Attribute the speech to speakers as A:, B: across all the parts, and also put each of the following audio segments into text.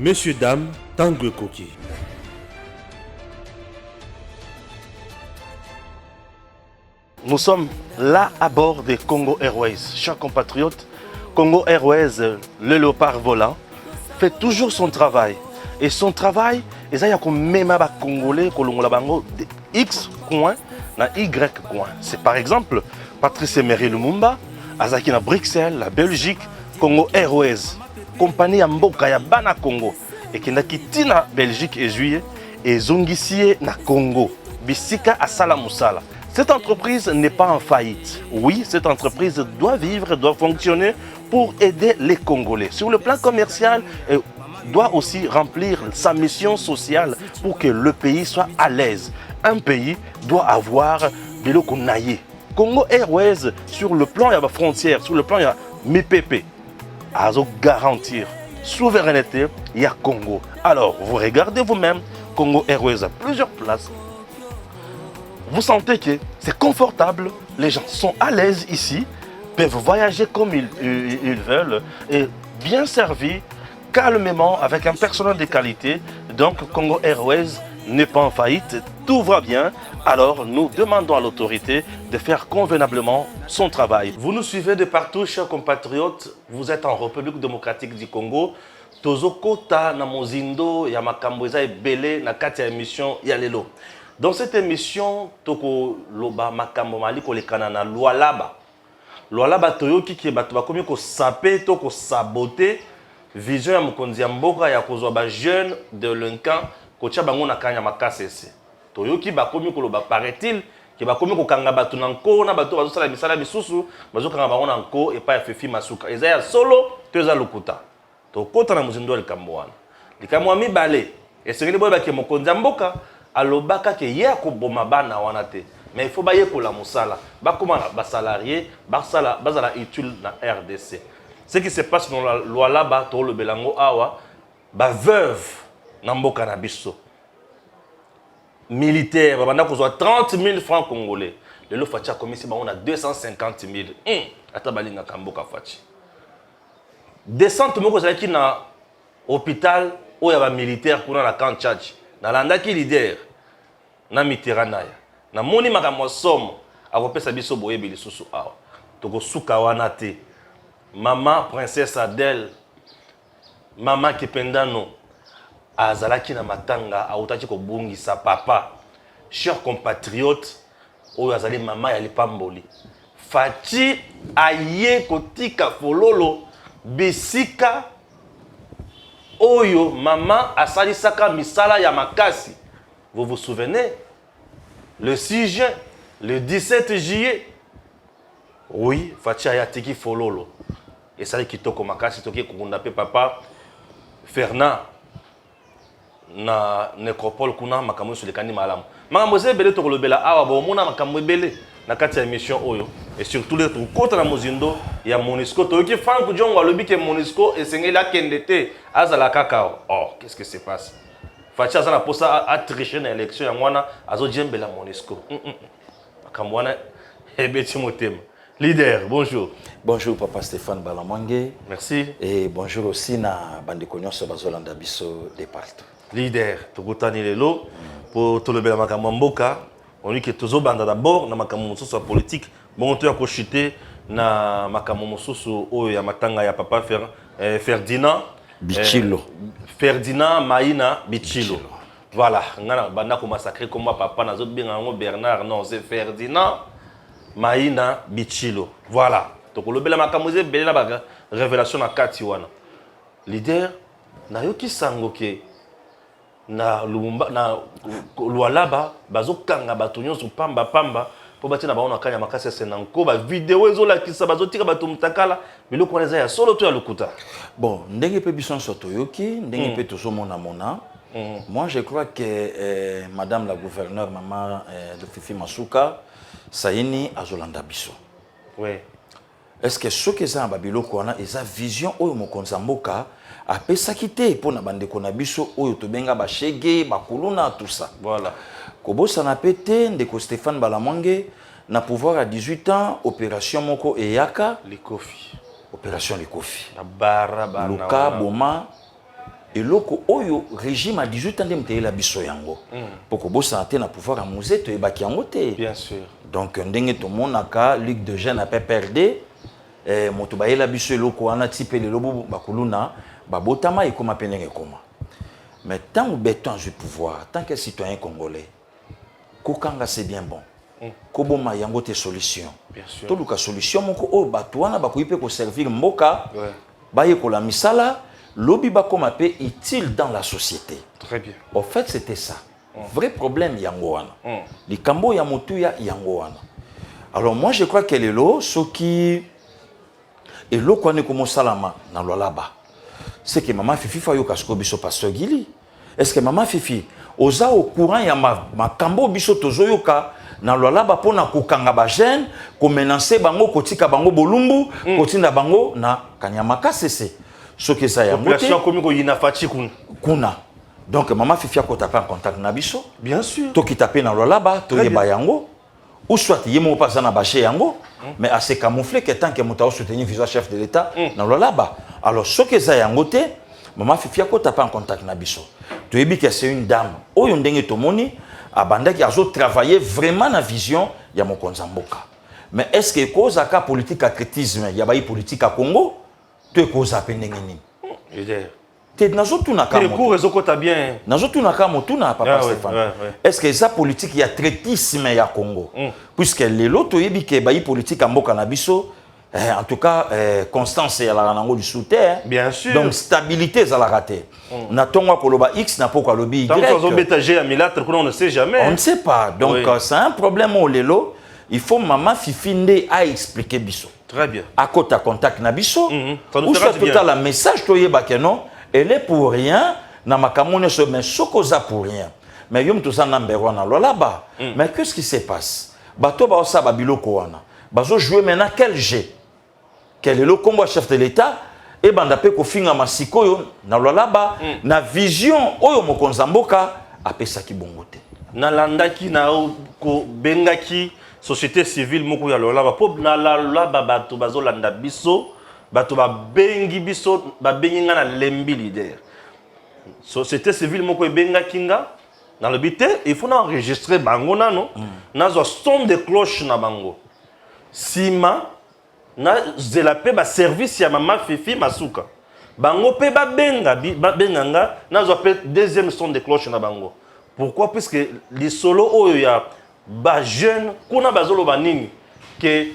A: Monsieur, dame, Tangue Koki.
B: Nous sommes là à bord des Congo Airways. Chers compatriotes, Congo Airways, le léopard volant, fait toujours son travail. Et son travail, il y a même des Congolais de X coin na Y coin. C'est par exemple Patrice Emery Lumumba, Azaki na Bruxelles, la Belgique, Congo Airways, compagnie Mboka ya Bana Congo, et qui n'a quitté na Belgique et juillet, et Zongisie na Congo, Bisika à Salamusala. Cette entreprise n'est pas en faillite. Oui, cette entreprise doit vivre, doit fonctionner pour aider les Congolais. Sur le plan commercial, elle doit aussi remplir sa mission sociale pour que le pays soit à l'aise. Un pays doit avoir de l'eau qu'on aille. Congo Airways, sur le plan, il y a la frontière, sur le plan, il y a MIPP. À garantir souveraineté, il y a Congo. Alors, vous regardez vous-même, Congo Airways a plusieurs places. Vous sentez que c'est confortable, les gens sont à l'aise ici, peuvent voyager comme ils veulent et bien servis, calmement, avec un personnel de qualité. Donc Congo Airways n'est pas en faillite, tout va bien. Alors nous demandons à l'autorité de faire convenablement son travail. Vous nous suivez de partout, chers compatriotes, vous êtes en République démocratique du Congo. Tozokota na mozindo ya makambo eza ebele na kati ya émission ya lelo. Dans cette émission, toko loba makambo mali kolekana na Lualaba. Lualaba toyoki ki bato bakomi ko saper to ko saboter vision ya mokonzi ya mboka ya kozwa ba jeune délinquant ko tia bango na kanya makasese. Toyoki bakomi ko loba paraît-il ki bakomi ko kanga bato na nko na bato bazo sala misala bisusu bazo kanga bango na nko et pas fefi masuka. Eza ya solo to eza lokuta. To kota na muzindo likambo wana. Likambo mibale. Esengeli boye ba ke mokonzi ya mboka alobaka ke ye akoboma bana wana te, mais il faut ba yekola musala bakoma ba salarié bazala utile na RDC. Ce qui se passe dans la loi là-bas to le belango awa ba veuve na mboka na biso militaire babanda kozwa 30 000 francs congolais, lelo facha komisi ba on a 250 000 ata balinga kamboka fachi descente moko zaki na hôpital oya ba militaire kuna na camp Tchad. Nalandaki leader na Mitterrand na moni makambo somo akopesa biso boyebi lisusu awa toko suka wana te. Mama princesse Adèle, mama Kipendano azalaki na matanga autaki ko bungisa papa. Chers compatriotes, oyo azali mama ya lipamboli Fachi aye kotika fololo bisika oyo maman asalisaka misala ya makasi. Vous vous souvenez? Le 6 juin, le 17 juillet. Oui, Fachi ayatiki fololo. Et ça kitoko makasi toki kukunda pe papa Fernand na nécropole kuna makambo sur le kani malamu. Makambo zebele to kolobela awa bo mona makambo ebele na kati ya émission oyo et surtout les kota na mozindo ya Monisco toki Franck Diongo alobi ke Monisco esengeli akendete azala kakao. Oh, qu'est-ce que se passe? Fachi azana posa a tricher na élection ya mwana azo jembela Monisco. Makambo wana ebeti motema. Leader, bonjour.
C: Bonjour Papa Stéphane Balamwange.
B: Merci.
C: Et bonjour aussi na Bandeko Nyonso Bazolanda Biso de partout.
B: Leader, tokutani lelo pour tolobela makambo mboka. On dit que tozo banda d'abord na makambo mosusu ya politique. Bon to ya ko chuter na makambo mosusu oyo ya matanga ya papa Ferdinand
C: Bichilo.
B: Ferdinand Maïna Bichilo. Voilà, ngana banda ko massacrer comme papa nazo benga ngo Bernard, non, c'est Ferdinand Maïna Bichilo. Voilà. Tokolobela makambo bele na ba révélation na kati wana. Leader na yoki sango ke na Lumumba na Lualaba bazokanga bato nyonso pamba po batina baona kanya makasi senanko ba vidéo ezola kisa bazotika bato mutakala biloko wana ya solo to ya lokuta.
C: Bon, ndenge pe biso soto yoki, ndenge pe tozo mona. Moi je crois que madame la gouverneure maman de Fifi Masuka Saini azolanda biso.
B: Oui.
C: Est-ce que ce que ça babiloko wana eza vision oyo mokonza mboka apesaki te pona bandeko na biso oyo tobenga ba shege bakuluna tout ça.
B: Voilà.
C: Kobosa na pété ndeko Stéphane Balamwange na pouvoir à 18 ans opération moko eyaka
B: Likofi.
C: opération Likofi.
B: Na bara bana.
C: Luka Boma Et loko oyo régime à 18 ans de la biso yango. Pour que vous santé na pouvoir à musée to ebaki yango te.
B: Bien sûr.
C: Donc ndenge to monaka Ligue de jeunes a pas perdu. Moto ba la biso loko ana type le lobo bakuluna babotama et comme penenge koma. Mais tant que béton du pouvoir, tant que citoyen congolais, kokanga c'est bien bon. Koboma yango te solution.
B: Bien sûr.
C: To luka solution moko o batwana bakoyipe ko servir mboka.
B: Ouais.
C: Baye ko la misala. Lobby bakoma pe utile dans la société.
B: Très bien.
C: En fait, c'était ça. Vrai problème yangoana. Les cambo ya motuya yangoana. Alors moi je crois qu'elle est là ce qui est là quand on commence salama dans le là-bas. C'est que maman Fifi fa yo kasko biso pasteur Gili. Est-ce que maman Fifi oza au courant ya ma cambo biso tozoyoka na lo là-bas pona kokanga ba jeune, ko menacer bango kotika bango bolumbu, kotinda bango na kanyamaka cc. Ce que ça y a
B: population comme ko yina fati
C: kuna. Donc maman Fifi a taper en contact na biso.
B: Bien sûr.
C: To ki taper na lo là-bas, to yeba yango. Ou soit yemo pas na baché yango, mais à se camoufler que tant que mota soutenir visa chef de l'état na lo là-bas. Alors ce que ça y a ngoté, maman Fifi a taper en contact na biso. To yebi que c'est une dame. Oyo ndenge to moni abanda qui a travaillé vraiment na vision ya mokonza mboka. Mais est-ce que cause aka politique athlétisme, ya ba politique à Congo? Tu es cause à peine nini. Tu es dans tout na kamo. Tu es
B: réseau que tu as bien.
C: Dans tout na kamo tout na papa Stéphane. Est-ce que ça politique y a traitisme ya Congo? Puisque les loto yebi ke ba politique amboka na biso en tout cas constance ya la nango du soutien.
B: Bien sûr.
C: Donc stabilité za la raté. Na tonga koloba X na poko lobby Y.
B: Tant que on bétager à milâtre on ne sait jamais.
C: On ne sait pas. Donc c'est un problème au lelo. Il faut maman Fifinde à expliquer biso.
B: Très bien.
C: À côté contact na biso.
B: Ça nous
C: Ou
B: fera
C: soit
B: du bien.
C: tout la message to yeba que non, elle est pour rien na makamone so mais sokoza pour rien. Mais yom tout ça number 1 là-bas. Mais qu'est-ce qui se passe? Bato ba osa ba biloko wana. Bazo jouer maintenant quel jeu? Quel est le combat chef de l'état et banda pe ko finga masikoyo na là-bas na vision oyo mokonza mboka apesa ki bongote.
B: Na landaki na ko bengaki société civile moko ya lolaba po na lolaba bato bazolanda biso bato ba bengi biso ba benginga na lembi leader société civile moko ebenga kinga na le bité il faut enregistrer bango nano nazo son de cloche na bango sima na zela pe ba service ya mama Fifi Masuka bango pe ba benganga nazo pe deuxième son de cloche na bango. Pourquoi? Puisque les solos oyo ya ba jeune kuna bazolo banini que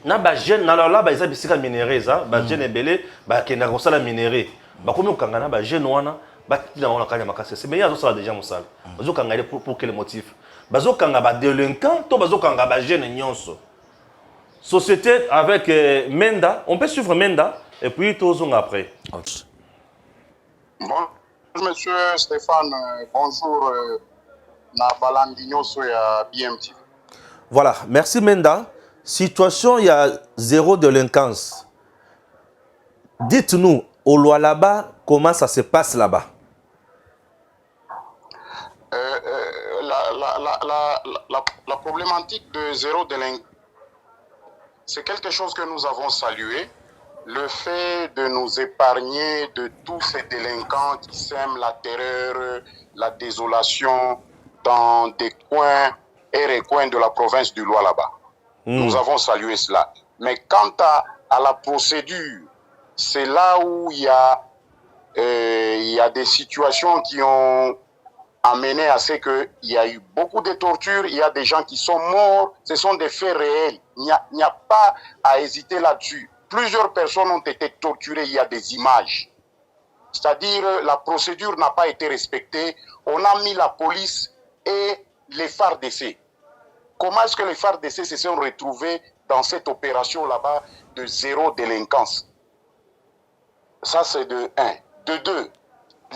B: na ba jeune na la ba isa bisika minéré ça ba jeune ebele ba kena ko sala minéré ba komi okanga na ba jeune wana ba tina wana kanya makase c'est mais yazo sala déjà mosala bazo kanga pour quel motif bazo kanga ba délinquant to bazo kanga ba jeune nyonso société avec Menda on peut suivre Menda et puis tozong après.
D: Bon, monsieur Stéphane, bonjour. Na Balandino soya BMT.
A: Voilà, merci Menda. Situation, il y a zéro délinquance. Dites-nous, au Lualaba, comment ça se passe là-bas?
D: La problématique de zéro délinquance, c'est quelque chose que nous avons salué. Le fait de nous épargner de tous ces délinquants qui sèment la terreur, la désolation dans des coins et recoins de la province du Lualaba. Nous avons salué cela. Mais quant à la procédure, c'est là où il y a des situations qui ont amené à ce qu'il y a eu beaucoup de tortures, il y a des gens qui sont morts, ce sont des faits réels. Il n'y a pas à hésiter là-dessus. Plusieurs personnes ont été torturées, il y a des images. C'est-à-dire la procédure n'a pas été respectée. On a mis la police et les FARDC. Comment est-ce que les FARDC se sont retrouvés dans cette opération là-bas de zéro délinquance? Ça c'est de 1. De 2,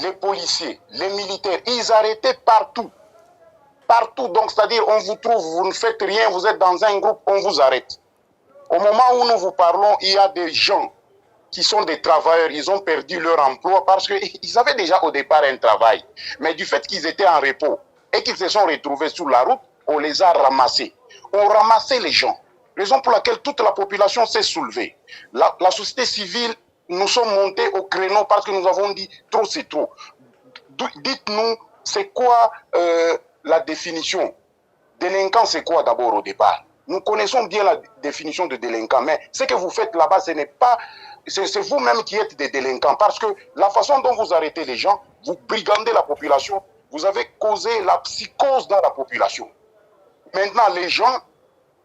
D: les policiers, les militaires, ils arrêtaient partout. Partout, donc c'est-à-dire on vous trouve, vous ne faites rien, vous êtes dans un groupe, on vous arrête. Au moment où nous vous parlons, il y a des gens qui sont des travailleurs, ils ont perdu leur emploi parce qu'ils avaient déjà au départ un travail. Mais du fait qu'ils étaient en repos et qu'ils se sont retrouvés sur la route, on les a ramassés. On ramassait les gens. Raison pour laquelle toute la population s'est soulevée. La société civile nous sommes montés au créneau parce que nous avons dit trop c'est trop. Dites-nous, c'est quoi la définition? Délinquant, c'est quoi d'abord au départ? Nous connaissons bien la définition de délinquant, mais ce que vous faites là-bas, ce n'est pas... C'est vous-même qui êtes des délinquants, parce que la façon dont vous arrêtez les gens, vous brigandez la population, vous avez causé la psychose dans la population. Maintenant, les gens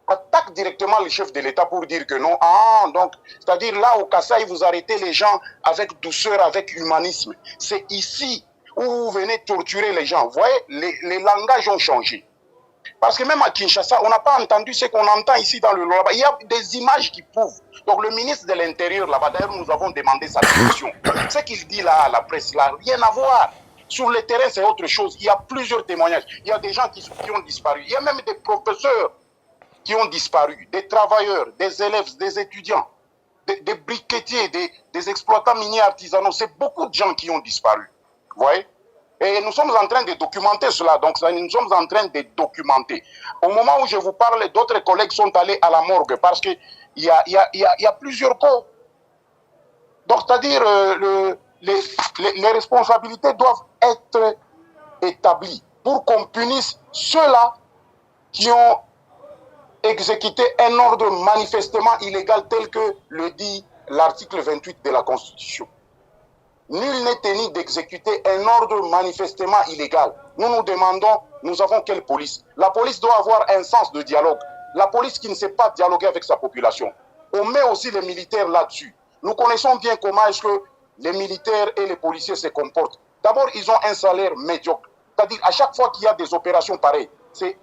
D: attaquent directement le chef de l'État pour dire que non. Ah, donc, c'est-à-dire là, au Kasaï, vous arrêtez les gens avec douceur, avec humanisme. C'est ici où vous venez torturer les gens. Vous voyez, les langages ont changé. Parce que même à Kinshasa, on n'a pas entendu ce qu'on entend ici dans le Lualaba. Il y a des images qui prouvent. Donc le ministre de l'Intérieur là-bas, d'ailleurs, nous avons demandé sa démission. Ce qu'il dit là à la presse, là, rien à voir. Sur le terrain, c'est autre chose. Il y a plusieurs témoignages. Il y a des gens qui ont disparu. Il y a même des professeurs qui ont disparu, des travailleurs, des élèves, des étudiants, des briquetiers, des exploitants miniers artisanaux. C'est beaucoup de gens qui ont disparu. Vous voyez? Et nous sommes en train de documenter cela. Donc, nous sommes en train de documenter. Au moment où je vous parle, d'autres collègues sont allés à la morgue parce qu'il y a plusieurs corps. Donc, c'est-à-dire, les responsabilités doivent être établies pour qu'on punisse ceux-là qui ont exécuté un ordre manifestement illégal tel que le dit l'article 28 de la Constitution. Nul n'est tenu d'exécuter un ordre manifestement illégal. Nous nous demandons, nous avons quelle police? La police doit avoir un sens de dialogue. La police qui ne sait pas dialoguer avec sa population. On met aussi les militaires là-dessus. Nous connaissons bien comment est-ce que les militaires et les policiers se comportent. D'abord, ils ont un salaire médiocre. C'est-à-dire, à chaque fois qu'il y a des opérations pareilles, c'est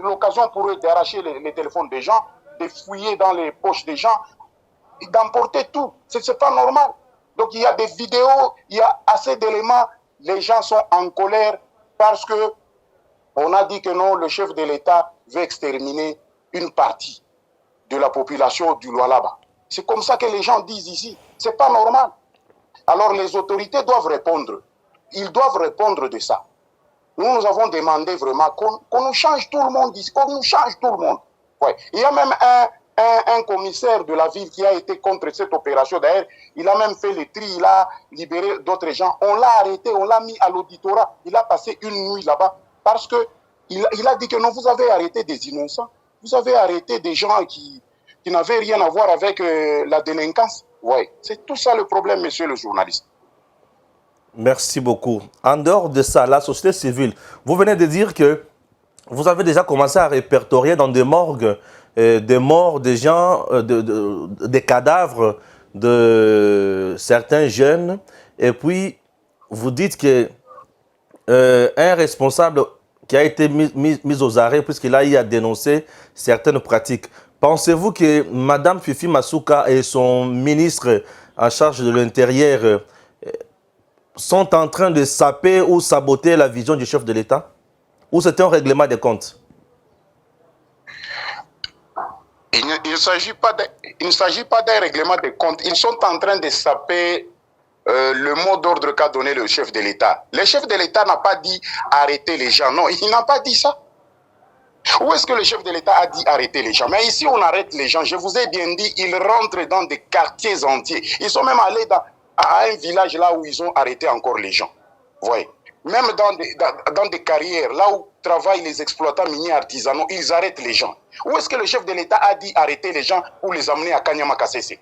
D: l'occasion pour eux d'arracher les téléphones des gens, de fouiller dans les poches des gens, d'emporter tout. Ce n'est pas normal. Donc il y a des vidéos, il y a assez d'éléments. Les gens sont en colère parce que on a dit que non, le chef de l'État veut exterminer une partie de la population du Lualaba. C'est comme ça que les gens disent ici. C'est pas normal. Alors les autorités doivent répondre. Ils doivent répondre de ça. Nous avons demandé vraiment qu'on nous change tout le monde ici, qu'on nous change tout le monde. Ouais. Il y a même un commissaire de la ville qui a été contre cette opération. D'ailleurs, il a même fait le tri, il a libéré d'autres gens. On l'a arrêté, on l'a mis à l'auditorat. Il a passé une nuit là-bas parce qu'il a dit que non, vous avez arrêté des innocents. Vous avez arrêté des gens qui n'avaient rien à voir avec la délinquance. Ouais. C'est tout ça le problème, monsieur le journaliste.
A: Merci beaucoup. En dehors de ça, la société civile, vous venez de dire que vous avez déjà commencé à répertorier dans des morgues des morts, des gens, des cadavres de certains jeunes. Et puis, vous dites que un responsable qui a été mis aux arrêts puisqu'il a eu à dénoncer certaines pratiques. Pensez-vous que Mme Fifi Masuka et son ministre en charge de l'Intérieur sont en train de saper ou saboter la vision du chef de l'État? Ou c'est un règlement des comptes?
D: Il ne s'agit pas d'un règlement des comptes. Ils sont en train de saper le mot d'ordre qu'a donné le chef de l'État. Le chef de l'État n'a pas dit arrêter les gens. Non, il n'a pas dit ça. Où est-ce que le chef de l'État a dit arrêter les gens? Mais ici, on arrête les gens. Je vous ai bien dit, ils rentrent dans des quartiers entiers. Ils sont même allés à un village là où ils ont arrêté encore les gens. Vous voyez? Même dans des carrières, là où travaillent les exploitants miniers artisanaux, ils arrêtent les gens. Où est-ce que le chef de l'État a dit arrêter les gens pour les amener à Kanyama Kasese?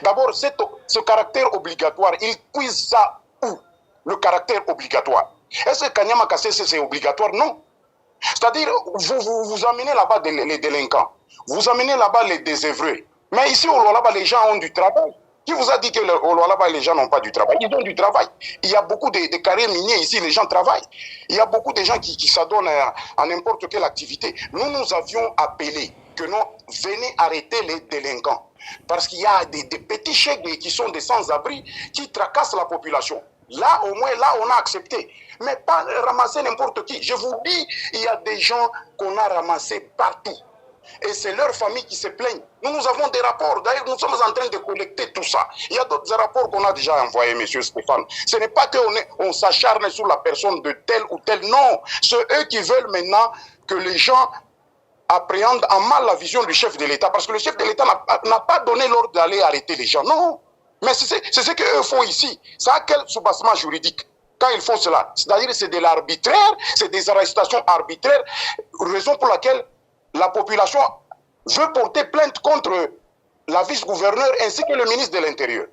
D: D'abord, ce caractère obligatoire, il puise ça où? Le caractère obligatoire. Est-ce que Kanyama Kasese c'est obligatoire? Non. C'est-à-dire, vous amenez là-bas les délinquants, vous amenez là-bas les désœuvrés. Mais ici, au Lualaba, les gens ont du travail. Qui vous a dit que au Lualaba, les gens n'ont pas du travail? Ils ont du travail. Il y a beaucoup de carrières minières ici, les gens travaillent. Il y a beaucoup de gens qui s'adonnent à n'importe quelle activité. Nous avions appelé que non, venez arrêter les délinquants. Parce qu'il y a des petits chèques qui sont des sans-abri qui tracassent la population. Là, au moins, là, on a accepté. Mais pas ramasser n'importe qui. Je vous dis, il y a des gens qu'on a ramassés partout. Et c'est leurs familles qui se plaignent. Nous avons des rapports. D'ailleurs, nous sommes en train de collecter tout ça. Il y a d'autres rapports qu'on a déjà envoyés, monsieur Stéphane. Ce n'est pas qu'on s'acharne sur la personne de tel ou tel. Non. C'est eux qui veulent maintenant que les gens appréhendent en mal la vision du chef de l'État, parce que le chef de l'État n'a pas donné l'ordre d'aller arrêter les gens. Non, mais c'est ce qu'eux font ici. Ça a quel soubassement juridique quand ils font cela? C'est-à-dire c'est de l'arbitraire, c'est des arrestations arbitraires, raison pour laquelle la population veut porter plainte contre la vice-gouverneure ainsi que le ministre de l'Intérieur.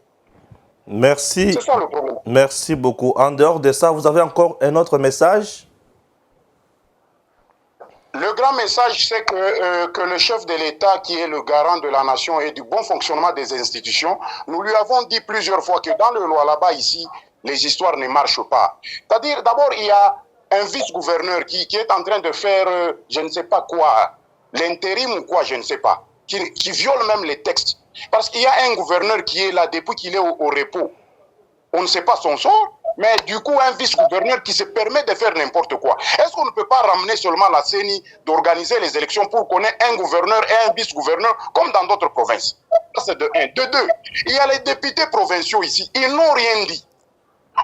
A: Merci.
D: C'est ça le problème.
A: Merci beaucoup. En dehors de ça, vous avez encore un autre message?
D: Le grand message, c'est que le chef de l'État, qui est le garant de la nation et du bon fonctionnement des institutions, nous lui avons dit plusieurs fois que dans le Lualaba ici, les histoires ne marchent pas. C'est-à-dire, d'abord, il y a un vice-gouverneur qui est en train de faire, je ne sais pas quoi, l'intérim ou quoi, je ne sais pas, qui viole même les textes. Parce qu'il y a un gouverneur qui est là depuis qu'il est au repos. On ne sait pas son sort, mais du coup, un vice-gouverneur qui se permet de faire n'importe quoi. Est-ce qu'on ne peut pas ramener seulement la CENI d'organiser les élections pour qu'on ait un gouverneur et un vice-gouverneur comme dans d'autres provinces? Ça, c'est de un. De deux, il y a les députés provinciaux ici. Ils n'ont rien dit.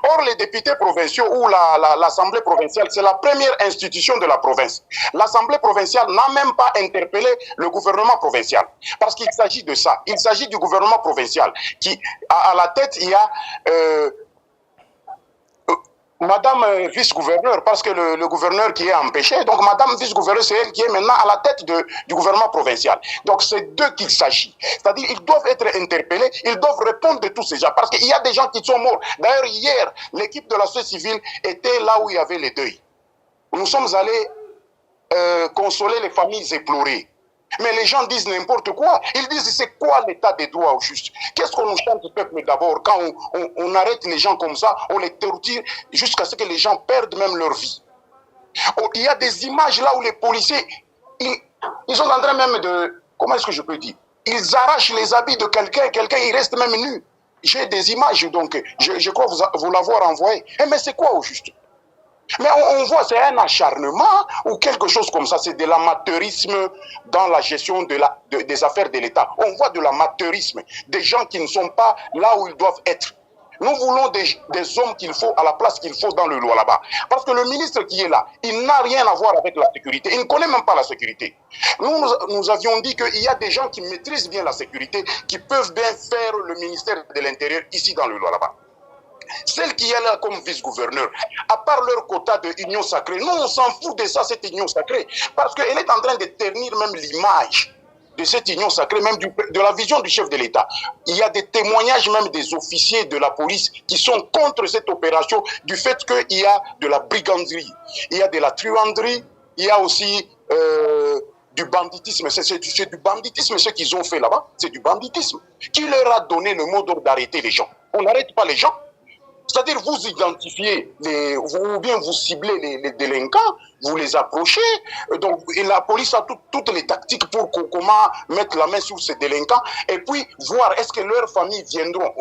D: Or, les députés provinciaux ou l'Assemblée provinciale, c'est la première institution de la province. L'Assemblée provinciale n'a même pas interpellé le gouvernement provincial. Parce qu'il s'agit de ça. Il s'agit du gouvernement provincial qui, à la tête, il y a Madame vice-gouverneur, parce que le gouverneur qui est empêché, donc Madame vice-gouverneur, c'est elle qui est maintenant à la tête du gouvernement provincial. Donc c'est d'eux qu'il s'agit. C'est-à-dire ils doivent être interpellés, ils doivent répondre de tous ces gens, parce qu'il y a des gens qui sont morts. D'ailleurs, hier, l'équipe de la société civile était là où il y avait les deuils. Nous sommes allés consoler les familles éplorées. Mais les gens disent n'importe quoi. Ils disent c'est quoi l'état des droits au juste? Qu'est-ce qu'on nous chante au peuple d'abord quand on arrête les gens comme ça, on les torture jusqu'à ce que les gens perdent même leur vie. Il y a des images là où les policiers, ils sont en train même de, comment est-ce que je peux dire? Ils arrachent les habits de quelqu'un il reste même nu. J'ai des images, donc je crois vous l'avoir envoyé. Mais c'est quoi au juste? Mais on voit, c'est un acharnement ou quelque chose comme ça. C'est de l'amateurisme dans la gestion des affaires de l'État. On voit de l'amateurisme, des gens qui ne sont pas là où ils doivent être. Nous voulons des hommes qu'il faut à la place qu'il faut dans le Lualaba. Parce que le ministre qui est là, il n'a rien à voir avec la sécurité. Il ne connaît même pas la sécurité. Nous avions dit qu'il y a des gens qui maîtrisent bien la sécurité, qui peuvent bien faire le ministère de l'Intérieur ici dans le Lualaba. Celle qui est là comme vice-gouverneur, à part leur quota de union sacrée, nous on s'en fout de ça, cette union sacrée, parce qu'elle est en train de ternir même l'image de cette union sacrée, même de la vision du chef de l'État. Il y a des témoignages même des officiers de la police qui sont contre cette opération du fait qu'il y a de la briganderie, il y a de la truanderie, il y a aussi du banditisme. C'est du banditisme ce qu'ils ont fait là-bas, c'est du banditisme. Qui leur a donné le mot d'ordre d'arrêter les gens? On n'arrête pas les gens. C'est-à-dire vous identifiez, ou bien vous ciblez les délinquants, vous les approchez. Donc, et la police a toutes les tactiques pour comment mettre la main sur ces délinquants et puis voir est-ce que leurs familles viendront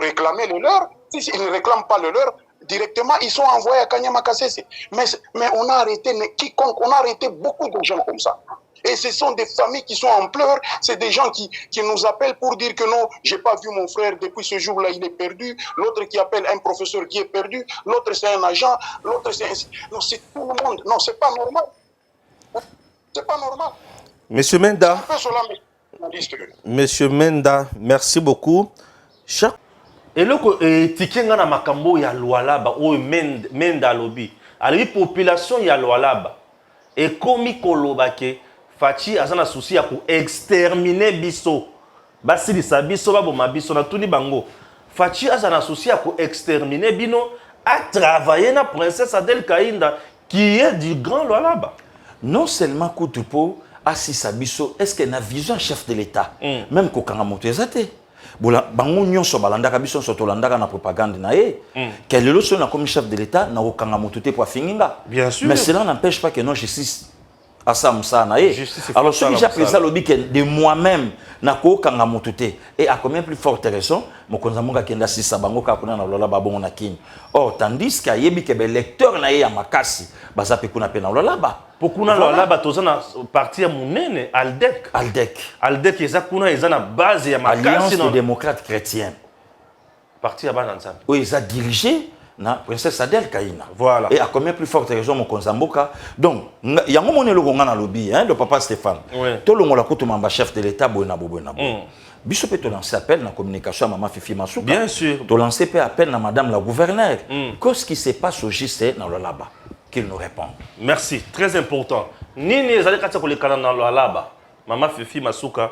D: réclamer le leur. S'ils ne réclament pas le leur, directement, ils sont envoyés à Kanyama Kasese. Mais on a arrêté quiconque, on a arrêté beaucoup de gens comme ça. Et ce sont des familles qui sont en pleurs, c'est des gens qui nous appellent pour dire que non, j'ai pas vu mon frère depuis ce jour-là, il est perdu. L'autre qui appelle un professeur qui est perdu, l'autre c'est un agent, l'autre c'est un... Non, c'est tout le monde. Non, c'est pas normal. C'est pas normal.
A: Monsieur Menda. Monsieur Menda, merci beaucoup.
B: eloko tikenga na makambo ya Lualaba o Menda lobi. Ali population ya Lualaba et komi kolobake Fachi azana souci ya ko exterminer biso. Basilisa biso baboma biso na tuni bango. Fachi azana souci ya ko exterminer bino a travaillé na princesse Adel Kainda qui est du grand Lualaba.
C: Non seulement Koutupo Assisa biso, est-ce qu'il y a une vision chef de l'État? Même ko kanga moto ezate. Bola bango nyonso balandaka biso soto landaka na propagande na ye. Quel est le son comme chef de l'État na ko kanga moto te pour finginga? Bien sûr. Mais cela n'empêche pas que non justice à ça moussa na ye. Alors celui qui a pris ça lobby de moi-même na ko kanga moto te et à combien plus forte raison mon konzamonga kenda sisa bango ka kuna na lola babongo na kini. Or tandis que yebi ke be lecteur na ye ya makasi baza pe kuna pe na lola ba.
B: Pokuna Lualaba tozana parti ya munene Aldec eza kuna eza na base ya makasi
C: Alliance des démocrates chrétiens.
B: Parti ya bana nzambe.
C: Oui, ils ont dirigé na princesse Adèle Kaina.
A: Voilà.
C: Et à combien plus forte raison mon Konzamboka. Donc, il y a un moment où on a lobby, hein, le papa Stéphane.
A: Oui.
C: Tout le monde a chef de l'État, Biso peut te lancer appel dans la communication à Maman Fifi Masuka.
A: Bien sûr.
C: Te lancer appel à Madame la gouverneure. Qu'est-ce qui se passe au JC dans le là-bas? Qu'il nous réponde.
A: Merci, très important. Nini ezali kati ko lekana na lo alaba. Mama Fifi Masuka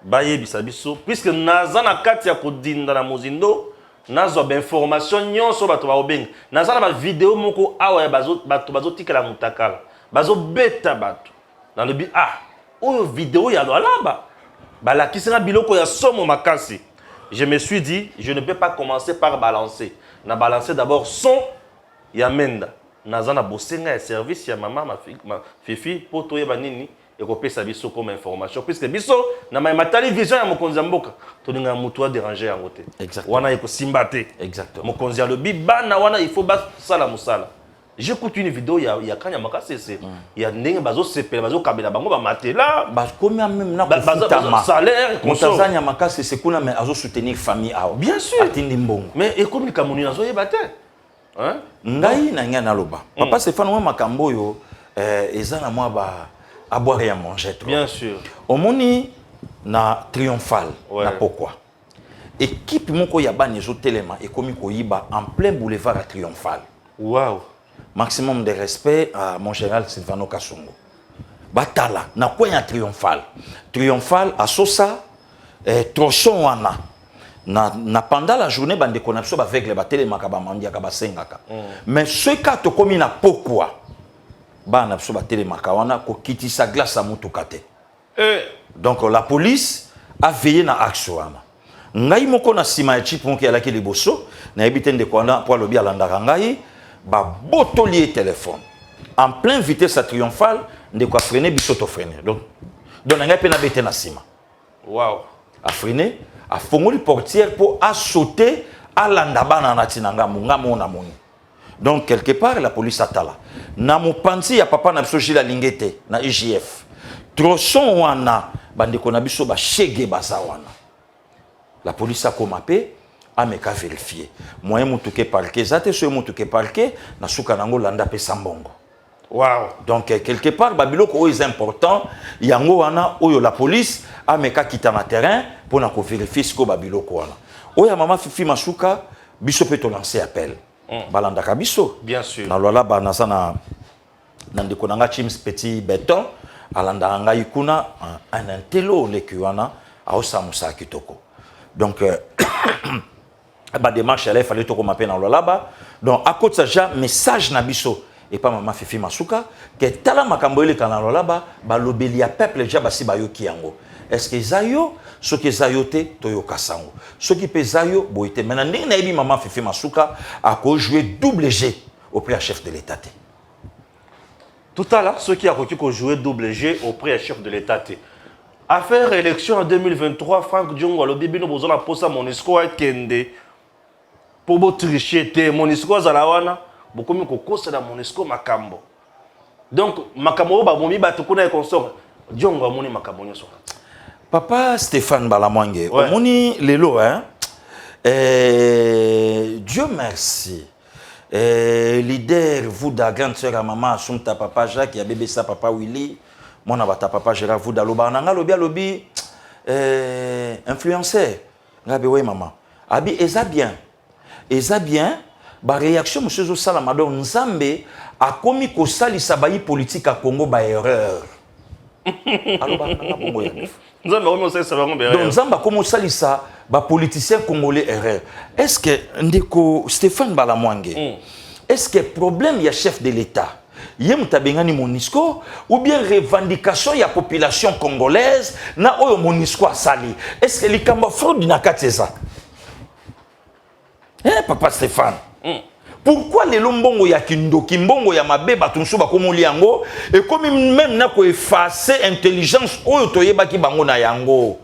A: baye bisabiso puisque naza na kati ya kodinda na mozindo nazo ba information nyonso bato ba obenga. Naza na ba vidéo moko awa ya bato tikela mutakala. Bazo beta bato. Na lobi oyo vidéo ya lo alaba. Bala kisena biloko ya somo makasi. Je me suis dit, je ne peux pas commencer par balancer. Na balancer d'abord son ya menda. Nazana bosenga ya service ya maman ma Fifi pour toyeba nini et ko pesa biso comme information puisque biso na ma télévision ya mokonzi mboka toninga mutu a déranger yango te.
C: Exactement.
A: Wana yeko simbate.
C: Exactement.
A: Mokonzi ya lobi bana wana il faut ba sala musala. J'écoute une vidéo ya kanya makasi c'est ya ndenge bazo sepela bazo kabela bango ba matela
C: Bah, combien même na
A: bazo salaire
C: Montazania makasi c'est kuna mais azo soutenir famille awa.
A: Bien sûr.
C: Atindi mbongo.
A: Mais écoute kamoni nazo yebate. Hein?
C: Ngai na nga na loba. Papa Stéphane moi makambo yo ezana moi ba à boire et à manger trop.
A: Bien sûr.
C: Omoni na triomphal
A: Ouais.
C: na pourquoi? Équipe moko ya bani zo telema et komi ko yiba en plein boulevard à Triomphal.
A: Waouh.
C: Maximum de respect à mon général Sylvano Kasongo. Batala na quoi ya Triomphal. Triomphal à Sosa trochon wana. Na pendant la journée bande connexion avec les batele makaba mandia kaba sengaka. Mais ce cas to komi na pourquoi? Ba na so batele makawana ko kitisa glace à mutukate. Donc la police a veillé na action wana. Ngai moko na sima ya chip monki alaki liboso na ebitende de kwana pour lobi alandaka ngai ba botolier téléphone en plein vitesse à triomphale de quoi freiner biso to freiner. Donc ngai pe na bete na sima.
A: Waouh.
C: A freiner a fongoli portière pour a sauter à landabana na tinanga munga mona moni. Donc quelque part la police atala. Na mopanzi ya papa na biso jila lingete na IGF. Troson wana bande kona biso ba shege bazawana. La police a commencé à me vérifier. Moi, je suis parqué, je suis parqué, je suis landa pe sambongo.
A: Wow.
C: Donc, quelque part, Babyloko est important. Il y a la police a me quitter le terrain pour vérifier ce que Babyloko wana. Oya maman Fifi Masuka, biso peut te lancer appel. Balanda kabiso.
A: Bien sûr.
C: Na lola ba nasana nandeko nanga Chims Petit Béton, alanda nga ikuna un intello lekuana a osamusa kitoko. Donc, la démarche, il fallait tout m'appeler dans le là-bas. Donc, à côté de ça, message Nabiso et pas maman Fifi Masuka, que tala makamboele dans le là-bas, l'obélia peuple déjà basi bayo kiango. Est-ce que Zayo, ce que Zayote, Toyo Kasango. Ce qui peut Zayo, boite. Maintenant, n'est maman Fifi Masuka a joué double G auprès du chef de l'État.
A: Tout à l'heure, ceux qui ont joué double G auprès du chef de l'État. Affaire élection en 2023, Franck Diongo, le bébé nous besoin de poser Monisco à Kende pour vous tricher. Monisco Zalawana, beaucoup mieux que dans Monisco Makambo. Donc, Makambo, Babomi, Batukuna et consort. Diongo, Moni Makambo.
C: Papa Stéphane Balamwange,
A: Ouais.
C: Moni Lelo, hein? Dieu merci. Leader, vous, da grande sœur à maman, Assunta, papa Jacques, il y a bébé ça, papa Willy. Mon abata papa Gérard Vouda loba nanga lobi influenceur ngabe oui maman abi eza bien ba réaction monsieur zo sala madon nzambe a komi ko salisa ba politique à Congo ba erreur aloba nanga bongo ya
A: Nzambe omo ça va ngombe.
C: donc nzamba komo salisa ba politicien congolais erreur est-ce que ndeko Stéphane Balamwange est-ce que problème ya chef de l'État Yem tabengani Monisco ou bien revendication ya population congolaise na oyo Monisco asali. Est-ce que likamba fraude na kateza? Papa Stéphane. Pourquoi les lombongo ya kimbongo ya mabeba tunsu ba komoli yango et comme même na ko effacer intelligence oyo toyeba ki bango na yango.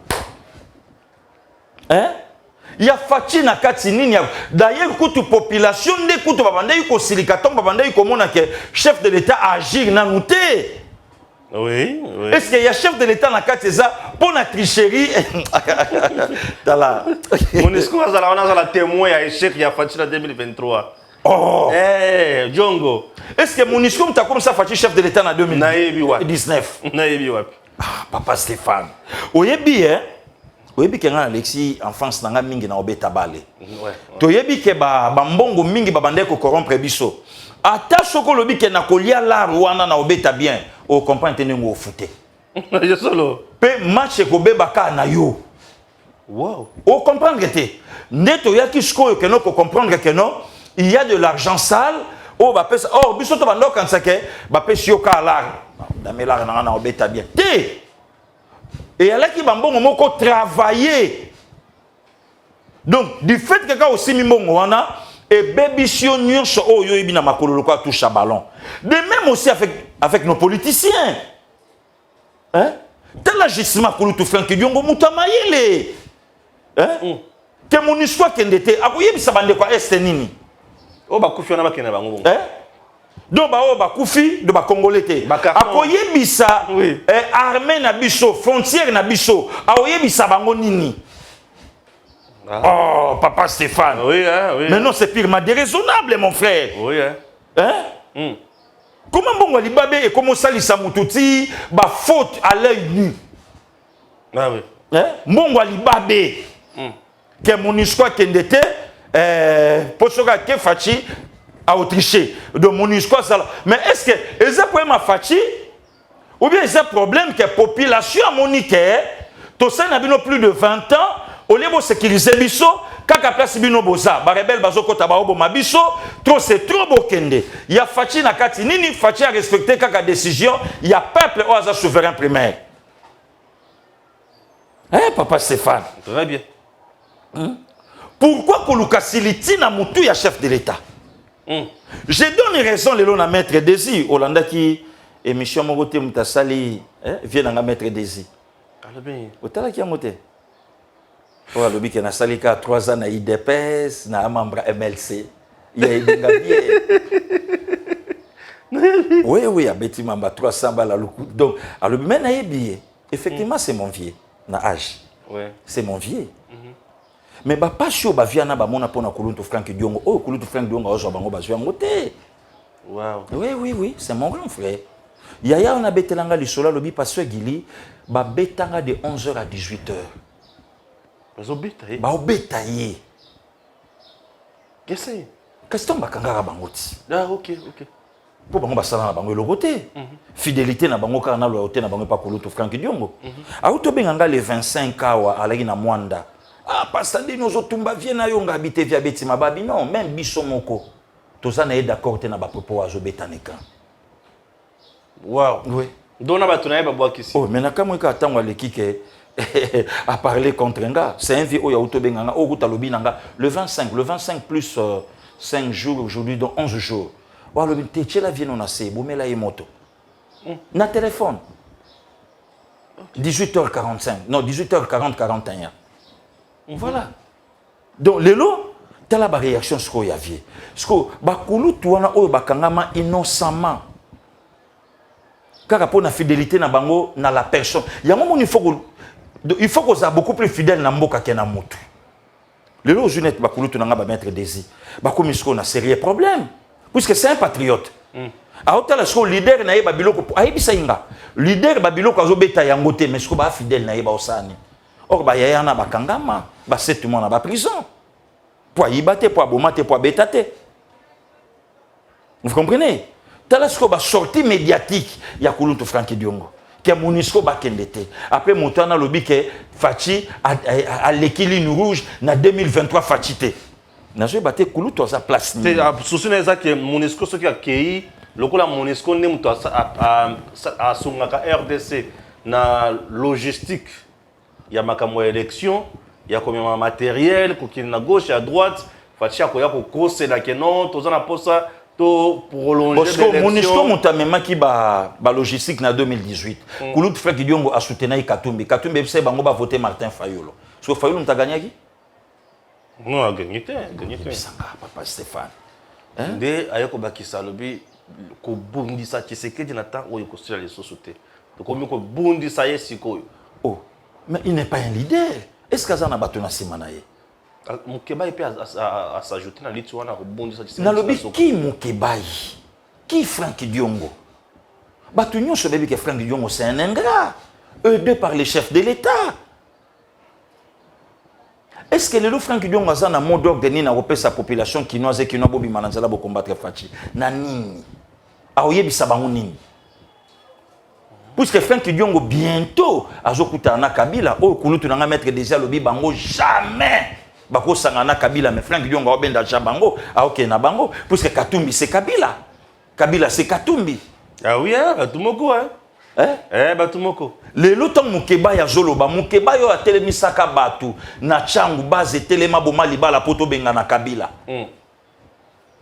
C: Il y a fati na kati nini d'ailleurs kutu population de kutu babanda yuko silikaton babanda yuko mona que chef de l'état agir na nouté.
A: Oui, oui.
C: Est-ce qu'il y a chef de l'état na kati ça pour la tricherie dans la
A: Monisco Zalawana za la témoin ya échec ya fati na 2023.
C: Oh.
B: Eh, Djongo.
C: Est-ce que Monisco t'a comme ça fait chef de l'État en
B: Naïbi wapi.
C: 2019?
B: Naïbi wapi.
C: Ah, papa Stéphane. Oyebi, hein? Oyebi que Alexis, enfance, n'a mingi na obeta balé.
B: Ouais.
C: Toyebi que ba mbongo mingi babande ko corrompre biso. Ata soko lobi que na kolia la Rwanda na obeta bien. O comprend tenengo fouté.
B: Je solo.
C: Pe match ko bebaka na yo.
B: Wow.
C: O comprendre que neto yaki sko que non ko comprendre que non, il y a de l'argent sale. Oh ba pesa. Oh biso to bando kan sake ba pesi yo ka la. Damela na obeta bien. Té. Et elle qui bambongo moko travailler. Donc du fait que quand aussi mimbongo wana et baby sion nyonso oh yo ibina makolo ko touche à ballon. De même aussi avec nos politiciens. Hein? Tel agissement pour tout faire que diongo mutamayele. Hein? Que mon histoire kendete akoyebi sabande kwa este nini.
B: Oh ba kufi na ba kena bango.
C: Hein? Donc ba o ba kufi de ba congolais te akoyebisa
B: oui.
C: Armée na biso frontière na biso akoyebisa bango nini. Oh papa Stéphane.
B: Oui hein, oui.
C: Mais non c'est purement déraisonnable mon frère.
B: Oui hein.
C: Hein? Comment bongo libabé et comment salisa mututi ba faute à l'œil nu.
B: Ah oui.
C: Hein? Bongo libabé que mon histoire kendete posoka ke fachi à Autricher de mon histoire ça. Mais est-ce que c'est un problème à Fachi ou bien c'est un problème que la population a monique tout ça n'a plus de 20 ans au lieu de sécuriser biso kaka place bino boza ba rebelle bazoko tabaobo mabiso trop c'est trop bokende il y a Fachi na kati nini Fachi a respecté kaka décision il y a peuple au hasard souverain primaire. Hein papa Stéphane.
B: Très bien.
C: Pourquoi Koluka Siliti na mutu ya chef de l'État? Je donne raison le long à Maître Désir. Hollanda qui émission Mogote Moutasali vient à Maître Désir.
B: Alors bien.
C: Otala qui a monté. Oh, le bique na salika 3 ans na IDPS na membre MLC. Il y a bien. Oui oui, a beti mamba 300 balles à le coup. Donc, alors bien na billet. Effectivement, c'est mon vieux na âge.
B: Ouais.
C: C'est mon vieux. Mais bah pas chaud bah viana bah mon apona Kuluntu Frank Diongo oh Kuluntu Frank Diongo ozo bango bah ngote.
B: Wow.
C: Oui c'est mon grand frère. Yaya on a betelanga lisola lobi pasteur Gili bah betanga de 11h à 18h.
B: Bazo betaye.
C: Bah obetaye.
B: Qu'est-ce
C: que tomba kangara bangoti.
B: Ah OK.
C: Pour bango basala na bango logote. Fidélité na bango kana lo hotel na bango pa Kuluntu Frank Diongo. A uto benganga le 25 awa alagi na Mwanda. Ah, parce que nous autres viennent à yonga habiter via Betima Babi. Non, même Bissomoko. Tout ça n'est d'accord avec les propos à Zobetaneka.
B: Wow.
C: Oui.
B: Donc, on va tourner à boire ici.
C: Oh, mais quand on attend le kike à parler contre un gars, c'est un vieux au Yautobenganga, au Goutalobi Nanga, le 25 plus 5 jours aujourd'hui, donc 11 jours. Oh, le téché la vie non assez, boumé la moto. Na téléphone. 18h45, non, 18h40, 41. Voilà. Donc, lelo, telle la réaction ce qu'il y avait. Parce que, bakulu tuana oyo bakangama innocemment. Car pour la fidélité na bango na la personne. Il y a un moment il faut qu'on soit beaucoup plus fidèle na mboka que na mutu. Lelo junet bakulu tunanga ba mettre désir. Bakomi ce qu'on a sérieux problème. Puisque c'est un patriote. Alors tel ce leader na yeba biloko ayebisa inga. Leader ba biloko azobeta yango te mais ce ko ba fidèle na yeba osani. Or, bah, y a un bakangama, bah, c'est tout le monde en prison. Pour y battre, pour abomate, pour bétater. Vous comprenez? T'as là ce qu'on va sortir médiatique, il y a Kuluntu Frank Diongo. Qui a Monisco Bakendete. Après, Moutana Lobi, que Fachi a l'équilibre rouge, na 2023 Fachité. N'a pas battu Kuluntu à sa place.
B: C'est à soutenir ça que Monisco, ce qui a accueilli, le coup la Monisco, n'est pas à son RDC, na logistique. Il y a ma élection, il y a combien de matériel, qui est à gauche et à droite. Fachi a c'est là que non, tout ça n'a pas ça pour prolonger l'élection.
C: Monisco monta même qui ba logistique na 2018. Kuluntu Frank Diongo a soutenu Katumbi. Katumbi c'est bango ba voter Martin Fayolo. Parce que Fayolo n'a gagné qui?
B: Non, a gagné.
C: Papa Stéphane.
B: Nde ayoko bakisa lobi ko bundisa Tshisekedi na temps oyo ko sila les sociétés. Donc ko bundisa yesiko.
C: Oh. Mais il n'est pas un leader. Est-ce que ça n'a pas tenu à Simanaye?
B: Mokeba peut à s'ajouter dans l'Itouana rebondir ça.
C: Nalobi qui Mokebai? Qui Franck Diongo? Batunion se bébé que Franck Diongo c'est un ingrat. Aidé par les chefs de l'État. Est-ce que le Franck Diongo a un mot d'ordre de sa population quinoise et qui n'a pas pu combattre Fachi? Nani? Aoyebi Sabaounini. Puisque Franck Diongo bientôt a Zokutana Kabila, au Kulutu n'a mettre déjà le bibango jamais. Bako Sangana Kabila, mais Franck Diongo a ben déjà bango, a ok na bango, puisque Katumbi c'est Kabila. Kabila c'est Katumbi.
B: Ah oui, hein, Batumoko, hein? Batumoko.
C: Le loton Mukeba ya Zoloba, Mukeba yo a telemisaka batu, na changu base telema boma libala poto benga na Kabila.